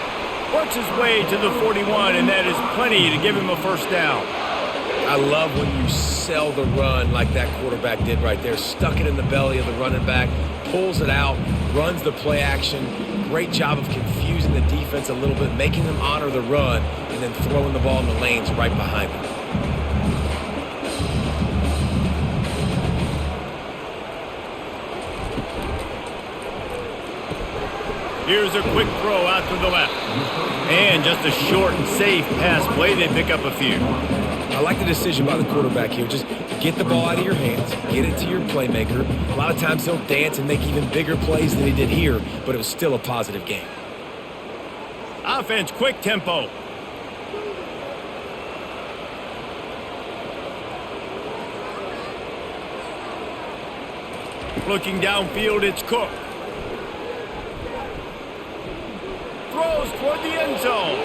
Works his way to the 41, and that is plenty to give him a first down. I love when you sell the run like that quarterback did right there. Stuck it in the belly of the running back, pulls it out, runs the play action. Great job of confusing the defense a little bit, making them honor the run, and then throwing the ball in the lanes right behind them. Here's a quick throw out to the left. And just a short and safe pass play. They pick up a few. I like the decision by the quarterback here. Just get the ball out of your hands, get it to your playmaker. A lot of times he'll dance and make even bigger plays than he did here, but it was still a positive game. Offense, quick tempo. Looking downfield, it's Cook. Throws toward the end zone.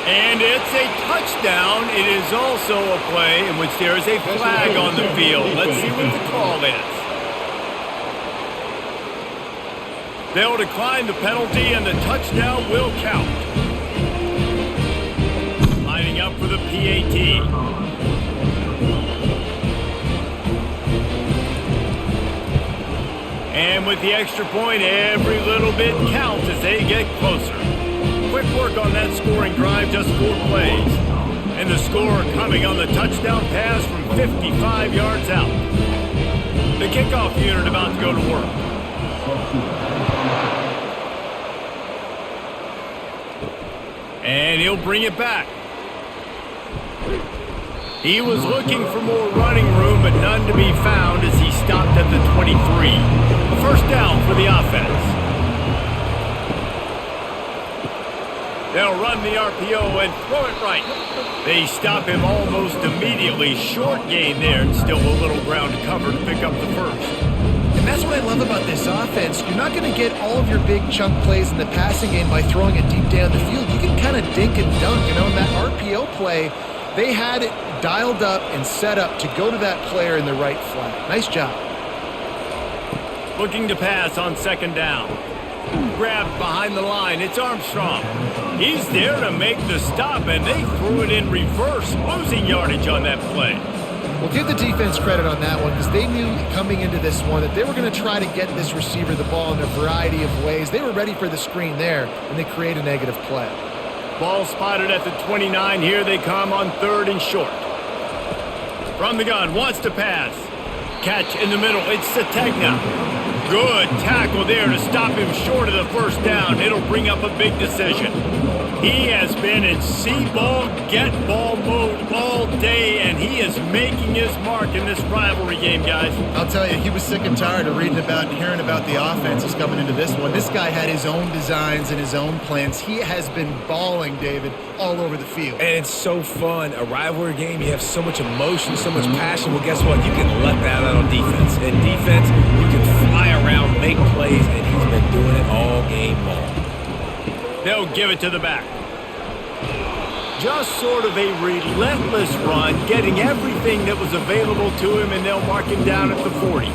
And it's a touchdown. It is also a play in which there is a flag on the field. Let's see what the call is. They'll decline the penalty, and the touchdown will count. Lining up for the PAT. And with the extra point, every little bit counts as they get closer. Quick work on that scoring drive, just 4 plays. And the score coming on the touchdown pass from 55 yards out. The kickoff unit about to go to work. And he'll bring it back. He was looking for more running room, but none to be found as he stopped at the 23. A first down for the offense. They'll run the RPO and throw it right. They stop him almost immediately. Short gain there, and still a little ground to cover to pick up the first. And that's what I love about this offense. You're not going to get all of your big chunk plays in the passing game by throwing it deep down the field. You can kind of dink and dunk. You know, in that RPO play, they had it dialed up and set up to go to that player in the right flat. Nice job. Looking to pass on second down. Grabbed behind the line. It's Armstrong. He's there to make the stop, and they threw it in reverse, losing yardage on that play. Well, give the defense credit on that one because they knew coming into this one that they were going to try to get this receiver the ball in a variety of ways. They were ready for the screen there, and they create a negative play. Ball spotted at the 29. Here they come on 3rd and short. From the gun, wants to pass. Catch in the middle. It's Sategna. Good tackle there to stop him short of the first down. It'll bring up a big decision. He has been in see-ball, get-ball mode all day, and he is making his mark in this rivalry game, guys. I'll tell you, he was sick and tired of reading about and hearing about the offenses coming into this one. This guy had his own designs and his own plans. He has been balling, David, all over the field. And it's so fun. A rivalry game, you have so much emotion, so much passion. Well, guess what? You can let that out on defense. In defense, you can fly around, make plays, and he's been doing it all game long. They'll give it to the back. Just sort of a relentless run, getting everything that was available to him, and they'll mark him down at the 40.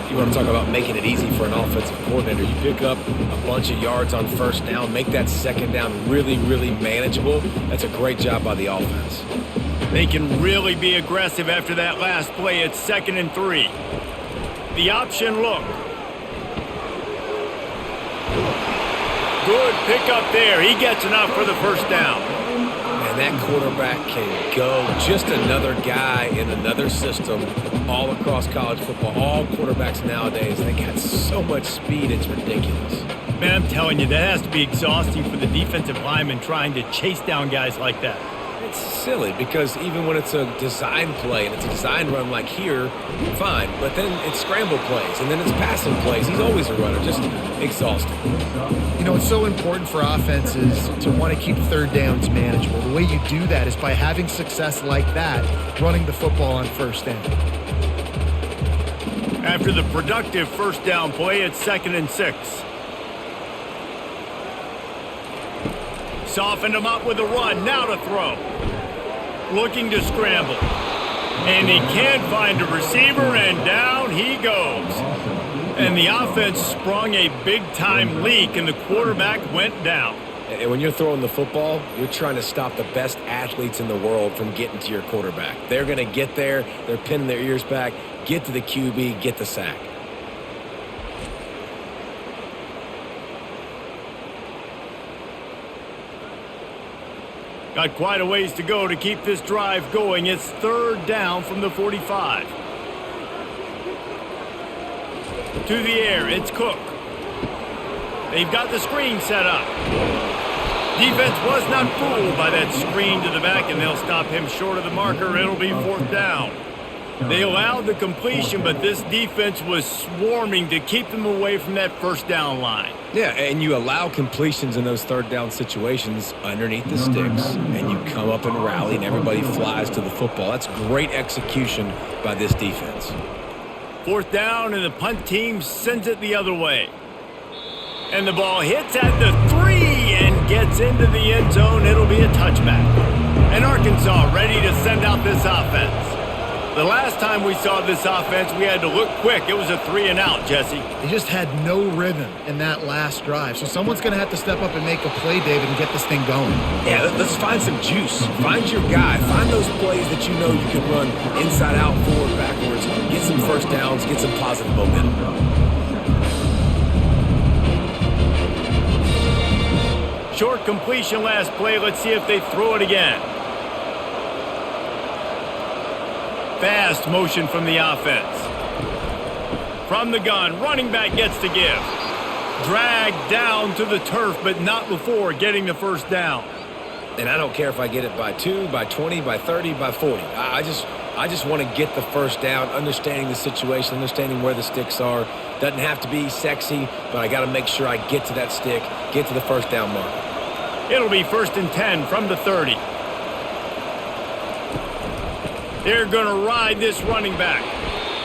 You want to talk about making it easy for an offensive coordinator. You pick up a bunch of yards on first down, make that second down really, really manageable. That's a great job by the offense. They can really be aggressive after that last play. It's 2nd and 3. The option look. Good pickup there. He gets enough for the first down. And that quarterback can go. Just another guy in another system all across college football. All quarterbacks nowadays, they got so much speed, it's ridiculous. Man, I'm telling you, that has to be exhausting for the defensive lineman trying to chase down guys like that. It's silly because even when it's a design play and it's a design run like here, fine. But then it's scramble plays and then it's passing plays. He's always a runner, just exhausting. You know, it's so important for offenses to want to keep third downs manageable. The way you do that is by having success like that, running the football on first down. After the productive first down play, it's 2nd and 6. Softened him up with a run. Now to throw. Looking to scramble. And he can't find a receiver, and down he goes. And the offense sprung a big-time leak, and the quarterback went down. And when you're throwing the football, you're trying to stop the best athletes in the world from getting to your quarterback. They're going to get there. They're pinning their ears back, get to the QB, get the sack. Got quite a ways to go to keep this drive going. It's 3rd down from the 45. To the air, it's Cook. They've got the screen set up. Defense was not fooled by that screen to the back, and they'll stop him short of the marker. It'll be 4th down. They allowed the completion, but this defense was swarming to keep them away from that 1st down line. Yeah, and you allow completions in those 3rd down situations underneath the sticks, and you come up and rally, and everybody flies to the football. That's great execution by this defense. 4th down, and the punt team sends it the other way. And the ball hits at the 3 and gets into the end zone. It'll be a touchback. And Arkansas ready to send out this offense. The last time we saw this offense, we had to look quick. It was a 3-and-out, Jesse. They just had no rhythm in that last drive. So someone's going to have to step up and make a play, David, and get this thing going. Yeah, let's find some juice. Find your guy. Find those plays that you know you can run inside out, forward, backwards. Get some 1st downs. Get some positive momentum. Short completion last play. Let's see if they throw it again. Fast motion from the offense. From the gun, running back gets to give. Dragged down to the turf, but not before getting the 1st down. And I don't care if I get it by 2, by 20, by 30, by 40. I just want to get the 1st down, understanding the situation, understanding where the sticks are. Doesn't have to be sexy, but I got to make sure I get to that stick, get to the 1st down mark. It'll be 1st and 10 from the 30. They're going to ride this running back.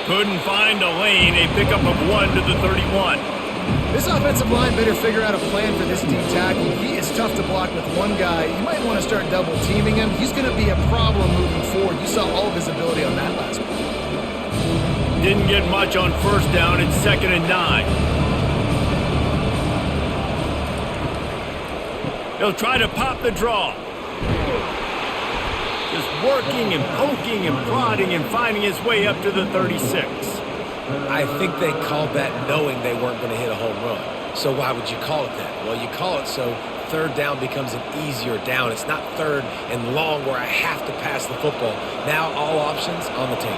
Couldn't find a lane. A pickup of 1 to the 31. This offensive line better figure out a plan for this D tackle. He is tough to block with one guy. You might want to start double teaming him. He's going to be a problem moving forward. You saw all of his ability on that last play. Didn't get much on 1st down. It's 2nd and 9. They'll try to pop the draw. Just working and poking and prodding and finding his way up to the 36. I think they called that knowing they weren't going to hit a home run. So why would you call it that? Well, you call it so 3rd down becomes an easier down. It's not 3rd and long where I have to pass the football. Now all options on the table.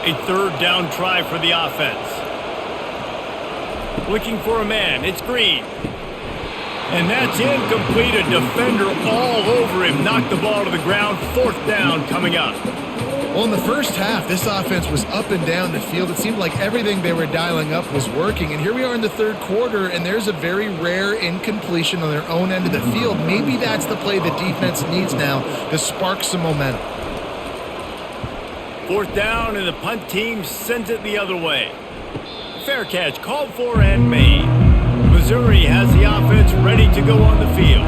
A 3rd down try for the offense. Looking for a man. It's Green. And that's incomplete. A defender all over him. Knocked the ball to the ground. 4th down coming up. Well, in the 1st half, this offense was up and down the field. It seemed like everything they were dialing up was working. And here we are in the 3rd quarter, and there's a very rare incompletion on their own end of the field. Maybe that's the play the defense needs now to spark some momentum. 4th down, and the punt team sends it the other way. Fair catch called for and made. Missouri has the offense ready to go on the field.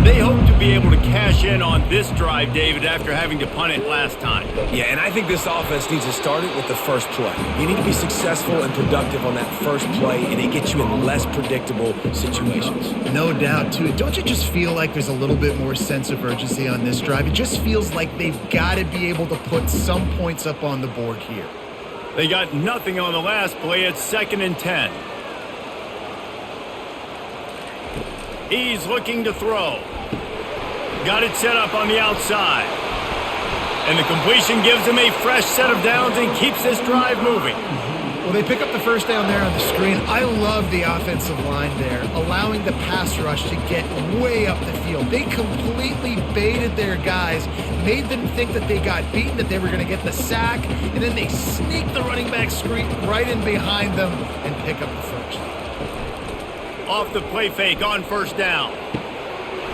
They hope to be able to cash in on this drive, David, after having to punt it last time. Yeah, and I think this offense needs to start it with the 1st play. You need to be successful and productive on that 1st play, and it gets you in less predictable situations. No doubt, too. Don't you just feel like there's a little bit more sense of urgency on this drive? It just feels like they've got to be able to put some points up on the board here. They got nothing on the last play. It's 2nd and 10. He's looking to throw. Got it set up on the outside. And the completion gives him a fresh set of downs and keeps this drive moving. Well, they pick up the 1st down there on the screen. I love the offensive line there, allowing the pass rush to get way up the field. They completely baited their guys, made them think that they got beaten, that they were going to get the sack, and then they sneak the running back screen right in behind them and pick up the 1st. Off the play fake on 1st down.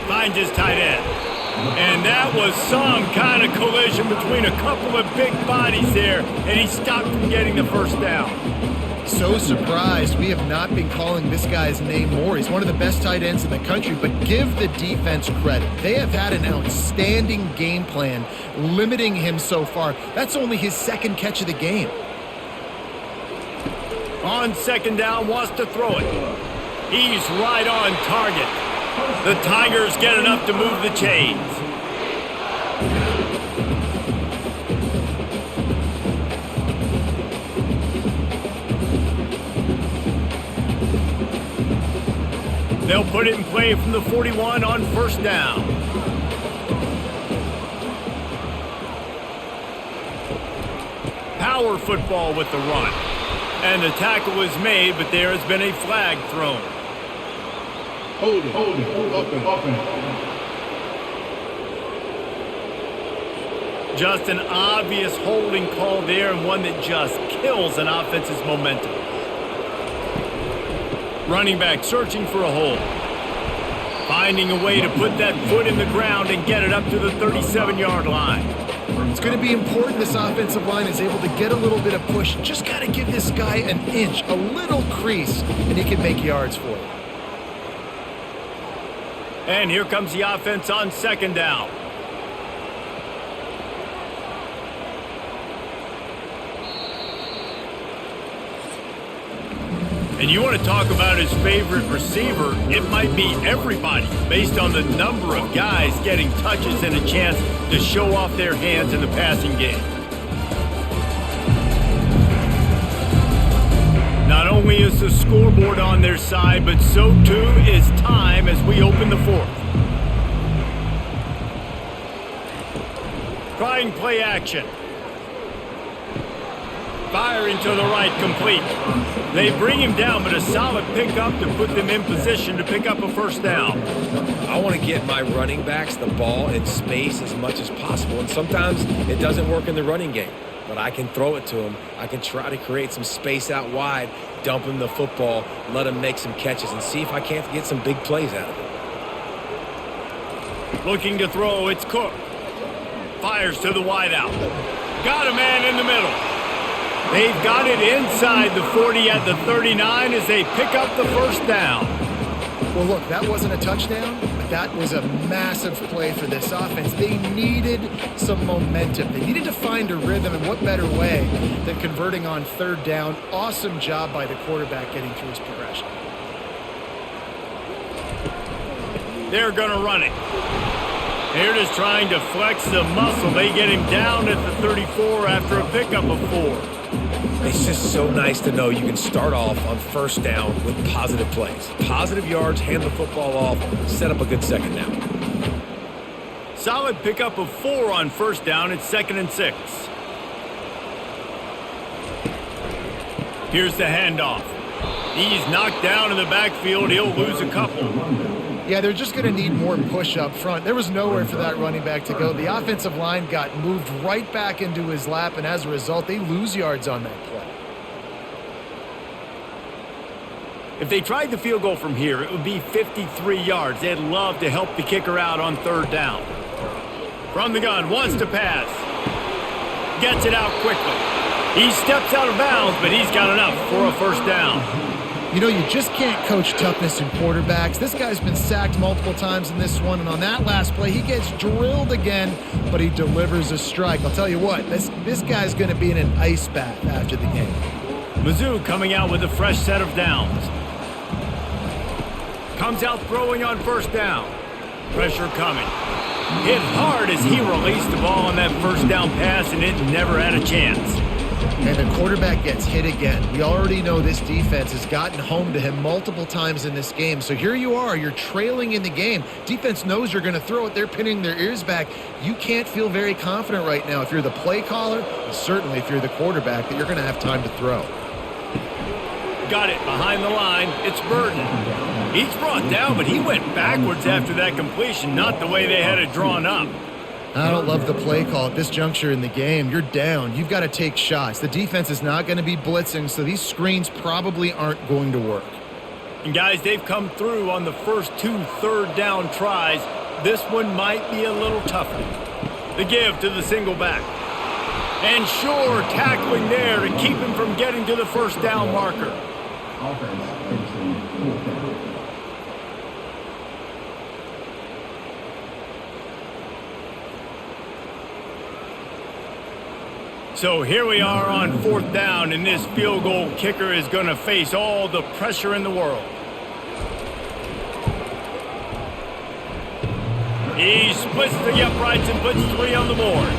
Finds his tight end. And that was some kind of collision between a couple of big bodies there, and he stopped from getting the 1st down. So surprised we have not been calling this guy's name more. He's one of the best tight ends in the country, but give the defense credit. They have had an outstanding game plan limiting him so far. That's only his 2nd catch of the game. On 2nd down, wants to throw it. He's right on target. The Tigers get enough to move the chains. They'll put it in play from the 41 on 1st down. Power football with the run. And the tackle is made, but there has been a flag thrown. Hold it. Offense. Just an obvious holding call there, and one that just kills an offense's momentum. Running back searching for a hole. Finding a way to put that foot in the ground and get it up to the 37-yard line. It's going to be important this offensive line is able to get a little bit of push. Just got to give this guy an inch, a little crease, and he can make yards for you. And here comes the offense on second down. And you want to talk about his favorite receiver, it might be everybody based on the number of guys getting touches and a chance to show off their hands in the passing game. Not only is the scoreboard on their side, but so too is time as we open the fourth. Trying play action. Firing to the right, complete. They bring him down, but a solid pickup to put them in position to pick up a first down. I want to get my running backs the ball in space as much as possible, and sometimes it doesn't work in the running game, but I can throw it to them. I can try to create some space out wide, dump him the football, let him make some catches, and see if I can't get some big plays out of it. Looking to throw, it's Cook. Fires to the wideout. Got a man in the middle. They've got it inside the 40 at the 39 as they pick up the first down. Well, look, that wasn't a touchdown, but that was a massive play for this offense. They needed some momentum. They needed to find a rhythm, and what better way than converting on third down. Awesome job by the quarterback getting through his progression. They're going to run it. They're just trying to flex the muscle. They get him down at the 34 after a pickup of 4. It's just so nice to know you can start off on first down with positive plays. Positive yards, hand the football off, set up a good second down. Solid pickup of 4 on first down. It's 2nd and 6. Here's the handoff. He's knocked down in the backfield. He'll lose a couple. Yeah, they're just going to need more push up front. There was nowhere for that running back to go. The offensive line got moved right back into his lap, and as a result, they lose yards on that play. If they tried the field goal from here, it would be 53 yards. They'd love to help the kicker out on third down. From the gun, wants to pass. Gets it out quickly. He steps out of bounds, but he's got enough for a first down. You know, you just can't coach toughness in quarterbacks. This guy's been sacked multiple times in this one, and on that last play, he gets drilled again, but he delivers a strike. I'll tell you what, this guy's going to be in an ice bath after the game. Mizzou coming out with a fresh set of downs. Comes out throwing on first down. Pressure coming. Hit hard as he released the ball on that first down pass, and it never had a chance. And the quarterback gets hit again. We already know this defense has gotten home to him multiple times in this game. So here you are, you're trailing in the game. Defense knows you're going to throw it. They're pinning their ears back. You can't feel very confident right now if you're the play caller, and certainly if you're the quarterback, that you're going to have time to throw. Got it behind the line. It's Burton. He's brought down, but he went backwards after that completion, not the way they had it drawn up. I don't love the play call at this juncture in the game. You're down. You've got to take shots. The defense is not going to be blitzing, so these screens probably aren't going to work. And guys, they've come through on the first 2 third down tries. This one might be a little tougher. The give to the single back. And sure, tackling there to keep him from getting to the first down marker. Offense facing full count. So here we are on 4th down, and this field goal kicker is going to face all the pressure in the world. He splits the uprights and puts 3 on the board.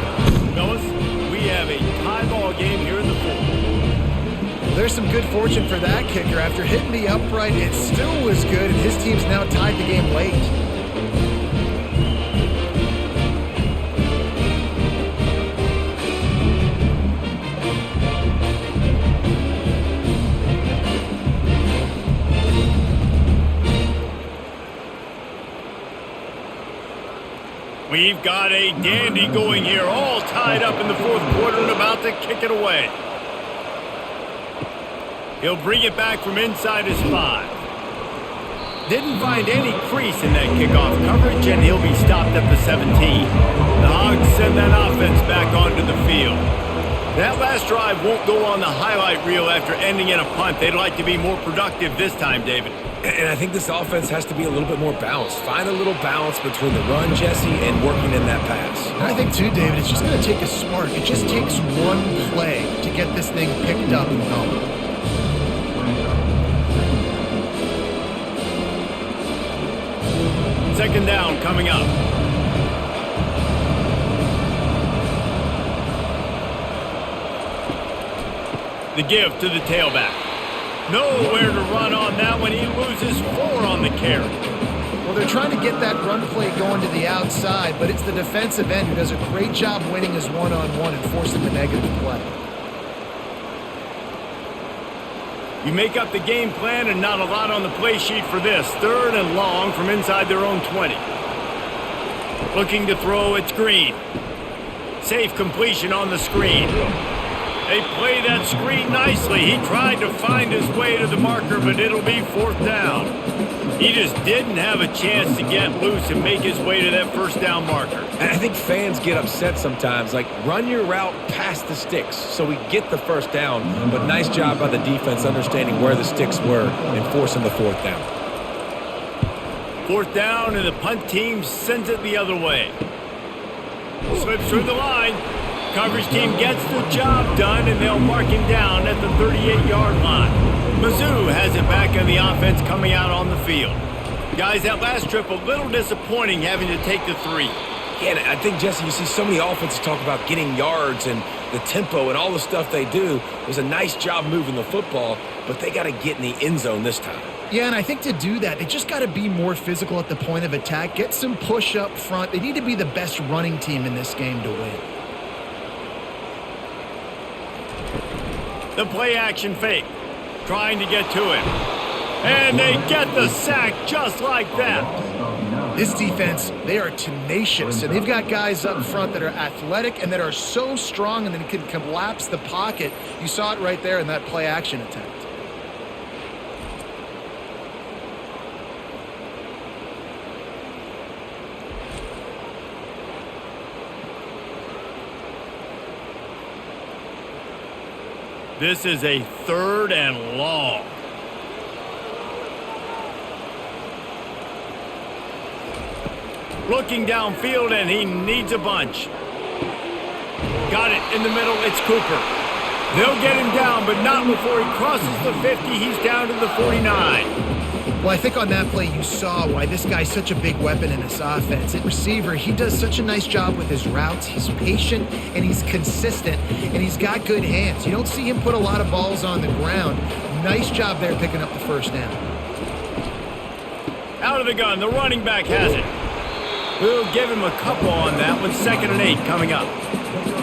Fellas, we have a tie ball game here in the 4th. Well, there's some good fortune for that kicker. After hitting the upright, it still was good, and his team's now tied the game late. We've got a dandy going here, all tied up in the fourth quarter and about to kick it away. He'll bring it back from inside his 5. Didn't find any crease in that kickoff coverage, and he'll be stopped at the 17. The Hogs send that offense back onto the field. That last drive won't go on the highlight reel after ending in a punt. They'd like to be more productive this time, David. And I think this offense has to be a little bit more balanced. Find a little balance between the run, Jesse, and working in that pass. And I think, too, David, it's just going to take a spark. It just takes one play to get this thing picked up and going. Second down coming up. The give to the tailback. Nowhere to run on that one. He loses 4 on the carry. Well, they're trying to get that run play going to the outside, but it's the defensive end who does a great job winning his one-on-one and forcing the negative play. You make up the game plan and not a lot on the play sheet for this. 3rd and long from inside their own 20. Looking to throw, it's Green. Safe completion on the screen. They play that screen nicely. He tried to find his way to the marker, but it'll be 4th down. He just didn't have a chance to get loose and make his way to that first down marker. And I think fans get upset sometimes, like run your route past the sticks so we get the first down, but nice job by the defense understanding where the sticks were and forcing the 4th down. 4th down, and the punt team sends it the other way. Slips through the line. Coverage team gets the job done, and they'll mark him down at the 38-yard line. Mizzou has it back on the offense coming out on the field. Guys, that last trip a little disappointing having to take the 3. Yeah, and I think, Jesse, you see so many offenses talk about getting yards and the tempo and all the stuff they do. It was a nice job moving the football, but they got to get in the end zone this time. Yeah, and I think to do that, they just got to be more physical at the point of attack, get some push up front. They need to be the best running team in this game to win. The play action fake, trying to get to him. And they get the sack just like that. This defense, they are tenacious, and they've got guys up front that are athletic and that are so strong and that can collapse the pocket. You saw it right there in that play action attempt. This is a 3rd and long. Looking downfield, and he needs a bunch. Got it in the middle. It's Cooper. They'll get him down, but not before he crosses the 50. He's down to the 49. Well, I think on that play you saw why this guy's such a big weapon in this offense. At receiver, he does such a nice job with his routes. He's patient, and he's consistent, and he's got good hands. You don't see him put a lot of balls on the ground. Nice job there picking up the first down. Out of the gun, the running back has it. We'll give him a couple on that one. 2nd and 8 coming up.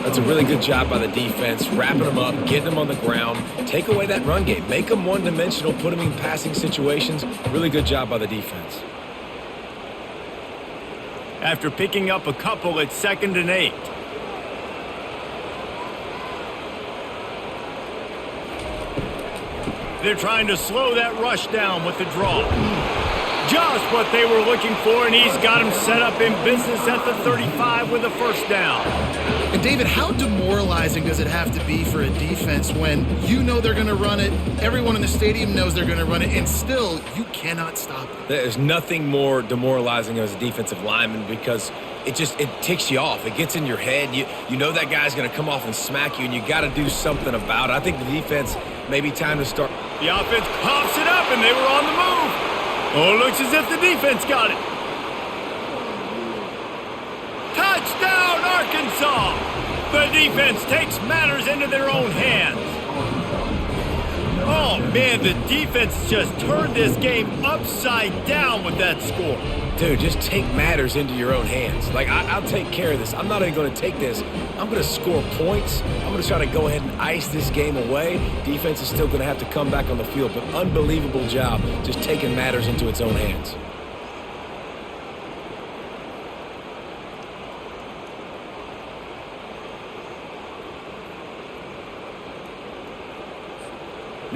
That's a really good job by the defense, wrapping them up, getting them on the ground. Take away that run game. Make them one-dimensional, put them in passing situations. Really good job by the defense. After picking up a couple, it's 2nd and 8. They're trying to slow that rush down with the draw. Just what they were looking for, and he's got him set up in business at the 35 with a first down. And David, how demoralizing does it have to be for a defense when you know they're going to run it, everyone in the stadium knows they're going to run it, and still you cannot stop it? There's nothing more demoralizing as a defensive lineman because it ticks you off. It gets in your head. You know that guy's going to come off and smack you, and you got to do something about it. I think the defense maybe time to start. The offense pops it up, and they were on the move. Oh, it looks as if the defense got it. Touchdown, Arkansas! The defense takes matters into their own hands. Oh, man, the defense just turned this game upside down with that score. Dude, just take matters into your own hands. Like, I'll take care of this. I'm not even going to take this. I'm going to score points. I'm going to try to go ahead and ice this game away. Defense is still going to have to come back on the field, but unbelievable job just taking matters into its own hands.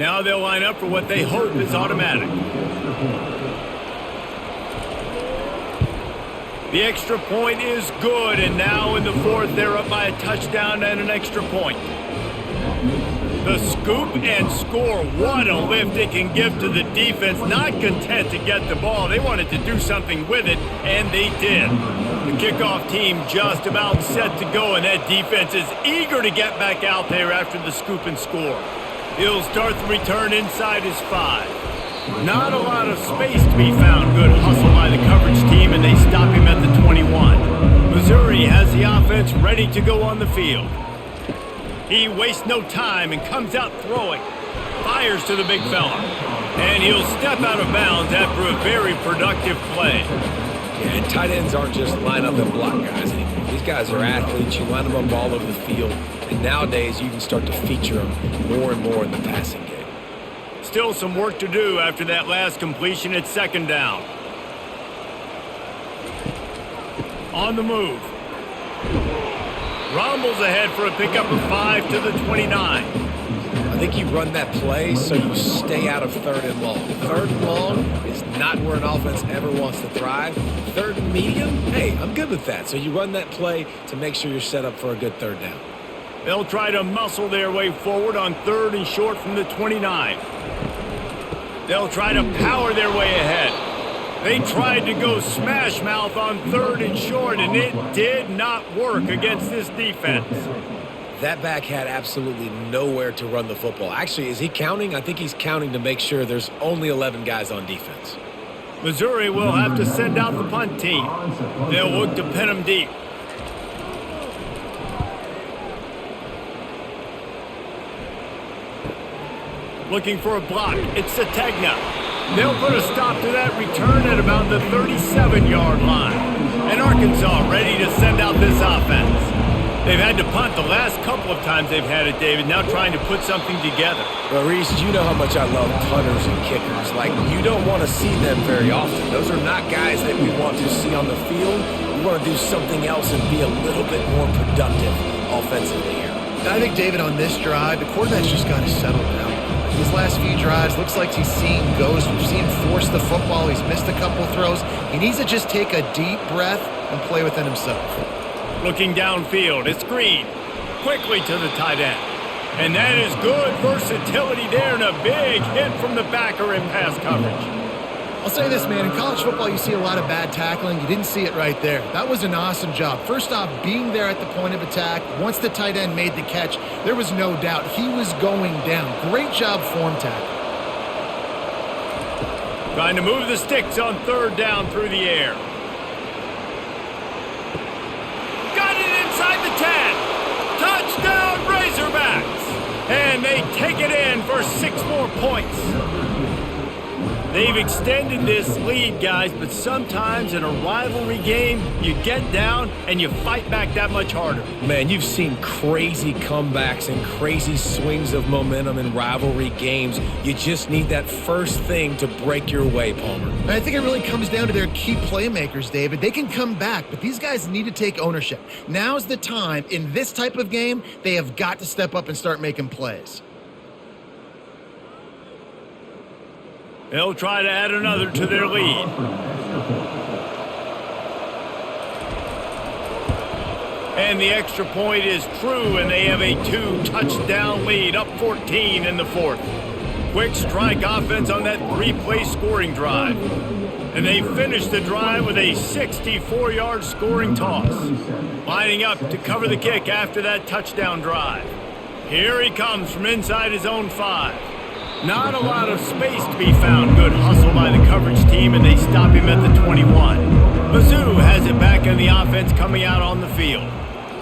Now they'll line up for what they hope is automatic. The extra point is good, and now in the fourth, they're up by a touchdown and an extra point. The scoop and score, what a lift it can give to the defense. Not content to get the ball, they wanted to do something with it, and they did. The kickoff team just about set to go, and that defense is eager to get back out there after the scoop and score. He'll start the return inside his 5. Not a lot of space to be found. Good hustle by the coverage team, and they stop him at the 21. Missouri has the offense ready to go on the field. He wastes no time and comes out throwing. Fires to the big fella. And he'll step out of bounds after a very productive play. Yeah, and tight ends aren't just line up and block guys anymore. These guys are athletes. You line them up all over the field. And nowadays, you can start to feature them more and more in the passing game. Still some work to do after that last completion at second down. On the move. Rumbles ahead for a pickup of 5 to the 29. I think you run that play so you stay out of third and long. Third and long is not where an offense ever wants to thrive. Third and medium, hey, I'm good with that. So you run that play to make sure you're set up for a good third down. They'll try to muscle their way forward on third and short from the 29. They'll try to power their way ahead. They tried to go smash mouth on third and short, and it did not work against this defense. That back had absolutely nowhere to run the football. Actually, is he counting? I think he's counting to make sure there's only 11 guys on defense. Missouri will have to send out the punt team. They'll look to pin them deep. Looking for a block. It's Sategna. They'll put a stop to that return at about the 37-yard line. And Arkansas ready to send out this offense. They've had to punt the last couple of times they've had it, David, now trying to put something together. Well, Reese, you know how much I love punters and kickers. Like, you don't want to see them very often. Those are not guys that we want to see on the field. We want to do something else and be a little bit more productive offensively here. I think, David, on this drive, the quarterback's just got to settle down. These last few drives, looks like he's seeing ghosts. We've seen him force the football. He's missed a couple throws. He needs to just take a deep breath and play within himself. Looking downfield, it's Green. Quickly to the tight end. And that is good versatility there and a big hit from the backer in pass coverage. I'll say this, man. In college football, you see a lot of bad tackling. You didn't see it right there. That was an awesome job. First off, being there at the point of attack. Once the tight end made the catch, there was no doubt he was going down. Great job form tackle. Trying to move the sticks on third down through the air. Got it inside the 10. Touchdown, Razorbacks. And they take it in for 6 more points. They've extended this lead, guys, but sometimes in a rivalry game, you get down and you fight back that much harder. Man, you've seen crazy comebacks and crazy swings of momentum in rivalry games. You just need that first thing to break your way, Palmer. And I think it really comes down to their key playmakers, David. They can come back, but these guys need to take ownership. Now's the time. In this type of game, they have got to step up and start making plays. They'll try to add another to their lead. And the extra point is true, and they have a 2-touchdown lead, up 14 in the fourth. Quick strike offense on that 3-play scoring drive. And they finish the drive with a 64-yard scoring toss. Lining up to cover the kick after that touchdown drive. Here he comes from inside his own 5. Not a lot of space to be found. Good hustle by the coverage team, and they stop him at the 21. Mizzou has it back in the offense coming out on the field.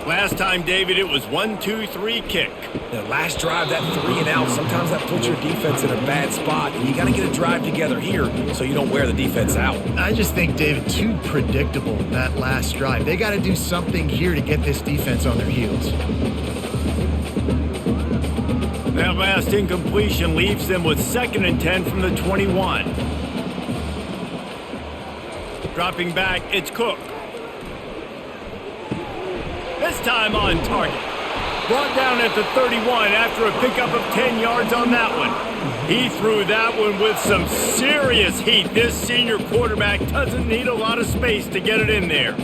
Last time, David, it was 1-2-3 kick. The last drive, that 3 and out, sometimes that puts your defense in a bad spot. And you got to get a drive together here so you don't wear the defense out. I just think, David, too predictable that last drive. They got to do something here to get this defense on their heels. That last incompletion leaves them with 2nd and 10 from the 21. Dropping back, it's Cook. This time on target. Brought down at the 31 after a pickup of 10 yards on that one. He threw that one with some serious heat. This senior quarterback doesn't need a lot of space to get it in there.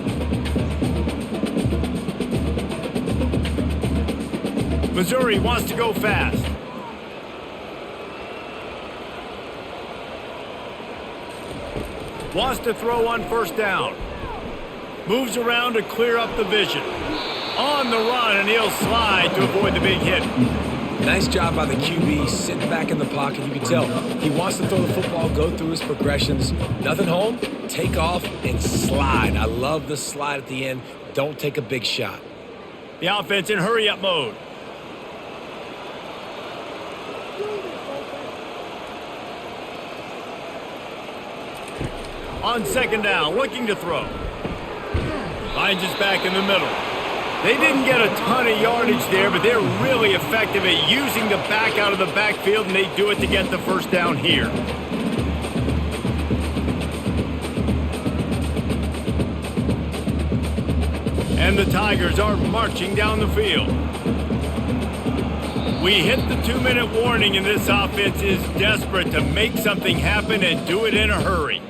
Missouri wants to go fast. Wants to throw on first down. Moves around to clear up the vision. On the run, and he'll slide to avoid the big hit. Nice job by the QB, sitting back in the pocket. You can tell he wants to throw the football, go through his progressions. Nothing home, take off, and slide. I love the slide at the end. Don't take a big shot. The offense in hurry-up mode. On second down, looking to throw. Finds his back in the middle. They didn't get a ton of yardage there, but they're really effective at using the back out of the backfield, and they do it to get the first down here. And the Tigers are marching down the field. We hit the 2-minute warning, and this offense is desperate to make something happen and do it in a hurry.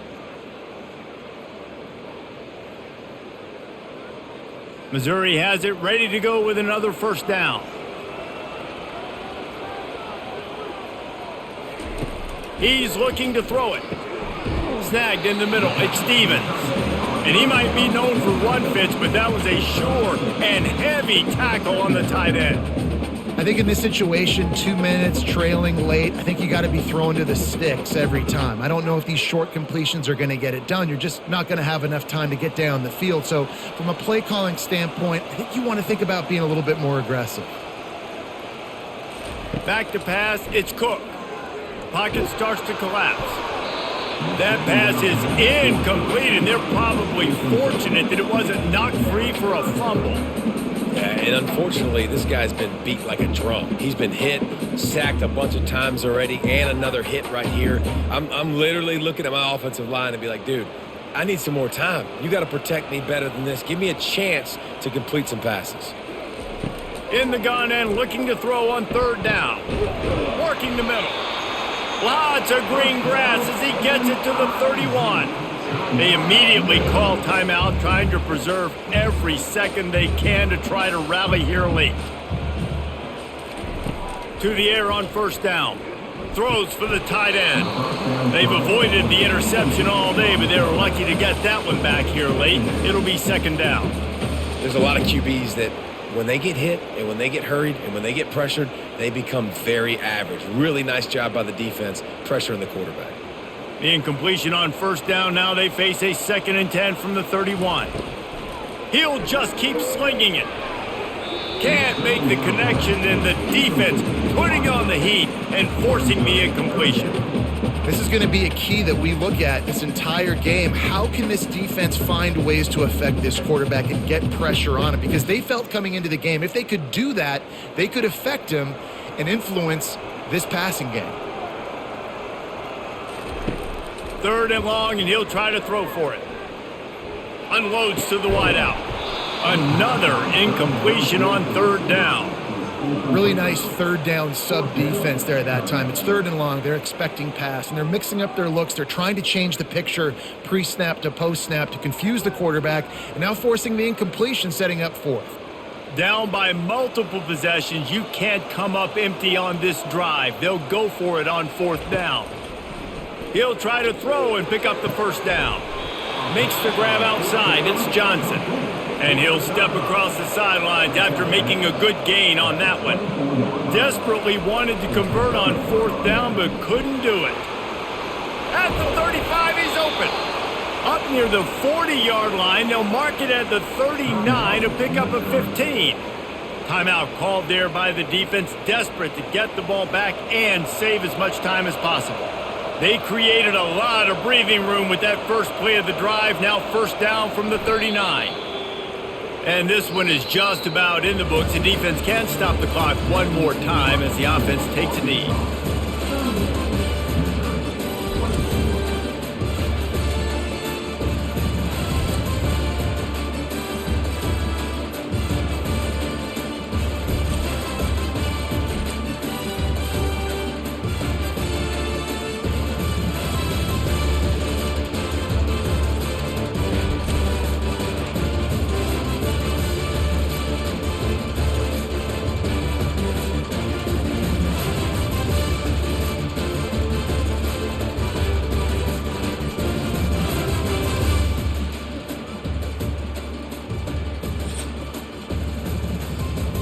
Missouri has it ready to go with another first down. He's looking to throw it. Snagged in the middle. It's Stevens. And he might be known for run fits, but that was a sure and heavy tackle on the tight end. I think in this situation, 2 minutes, trailing late, I think you got to be throwing to the sticks every time. I don't know if these short completions are going to get it done. You're just not going to have enough time to get down the field. So from a play calling standpoint, I think you want to think about being a little bit more aggressive. Back to pass, it's Cook. Pocket starts to collapse. That pass is incomplete, and they're probably fortunate that it wasn't knocked free for a fumble. And unfortunately, this guy's been beat like a drum. He's been hit, sacked a bunch of times already, and another hit right here. I'm literally looking at my offensive line and be like, dude, I need some more time. You got to protect me better than this. Give me a chance to complete some passes. In the gun and looking to throw on third down. Working the middle. Lots of green grass as he gets it to the 31. They immediately call timeout, trying to preserve every second they can to try to rally here late. To the air on first down. Throws for the tight end. They've avoided the interception all day, but they were lucky to get that one back here late. It'll be second down. There's a lot of QBs that when they get hit and when they get hurried and when they get pressured, they become very average. Really nice job by the defense, pressuring the quarterback. The incompletion on first down. Now they face a 2nd and 10 from the 31. He'll just keep slinging it. Can't make the connection, and the defense putting on the heat and forcing the incompletion. This is going to be a key that we look at this entire game. How can this defense find ways to affect this quarterback and get pressure on him? Because they felt coming into the game, if they could do that, they could affect him and influence this passing game. 3rd and long, and he'll try to throw for it. Unloads to the wideout. Another incompletion on 3rd down. Really nice 3rd down sub defense there at that time. It's 3rd and long. They're expecting pass, and they're mixing up their looks. They're trying to change the picture pre-snap to post-snap to confuse the quarterback, and now forcing the incompletion, setting up 4th. Down by multiple possessions. You can't come up empty on this drive. They'll go for it on 4th down. He'll try to throw and pick up the first down. Makes the grab outside. It's Johnson. And he'll step across the sidelines after making a good gain on that one. Desperately wanted to convert on 4th down, but couldn't do it. At the 35, he's open. Up near the 40-yard line, they'll mark it at the 39 to pick up a 15. Timeout called there by the defense, desperate to get the ball back and save as much time as possible. They created a lot of breathing room with that first play of the drive. Now first down from the 39. And this one is just about in the books. The defense can't stop the clock one more time as the offense takes a knee.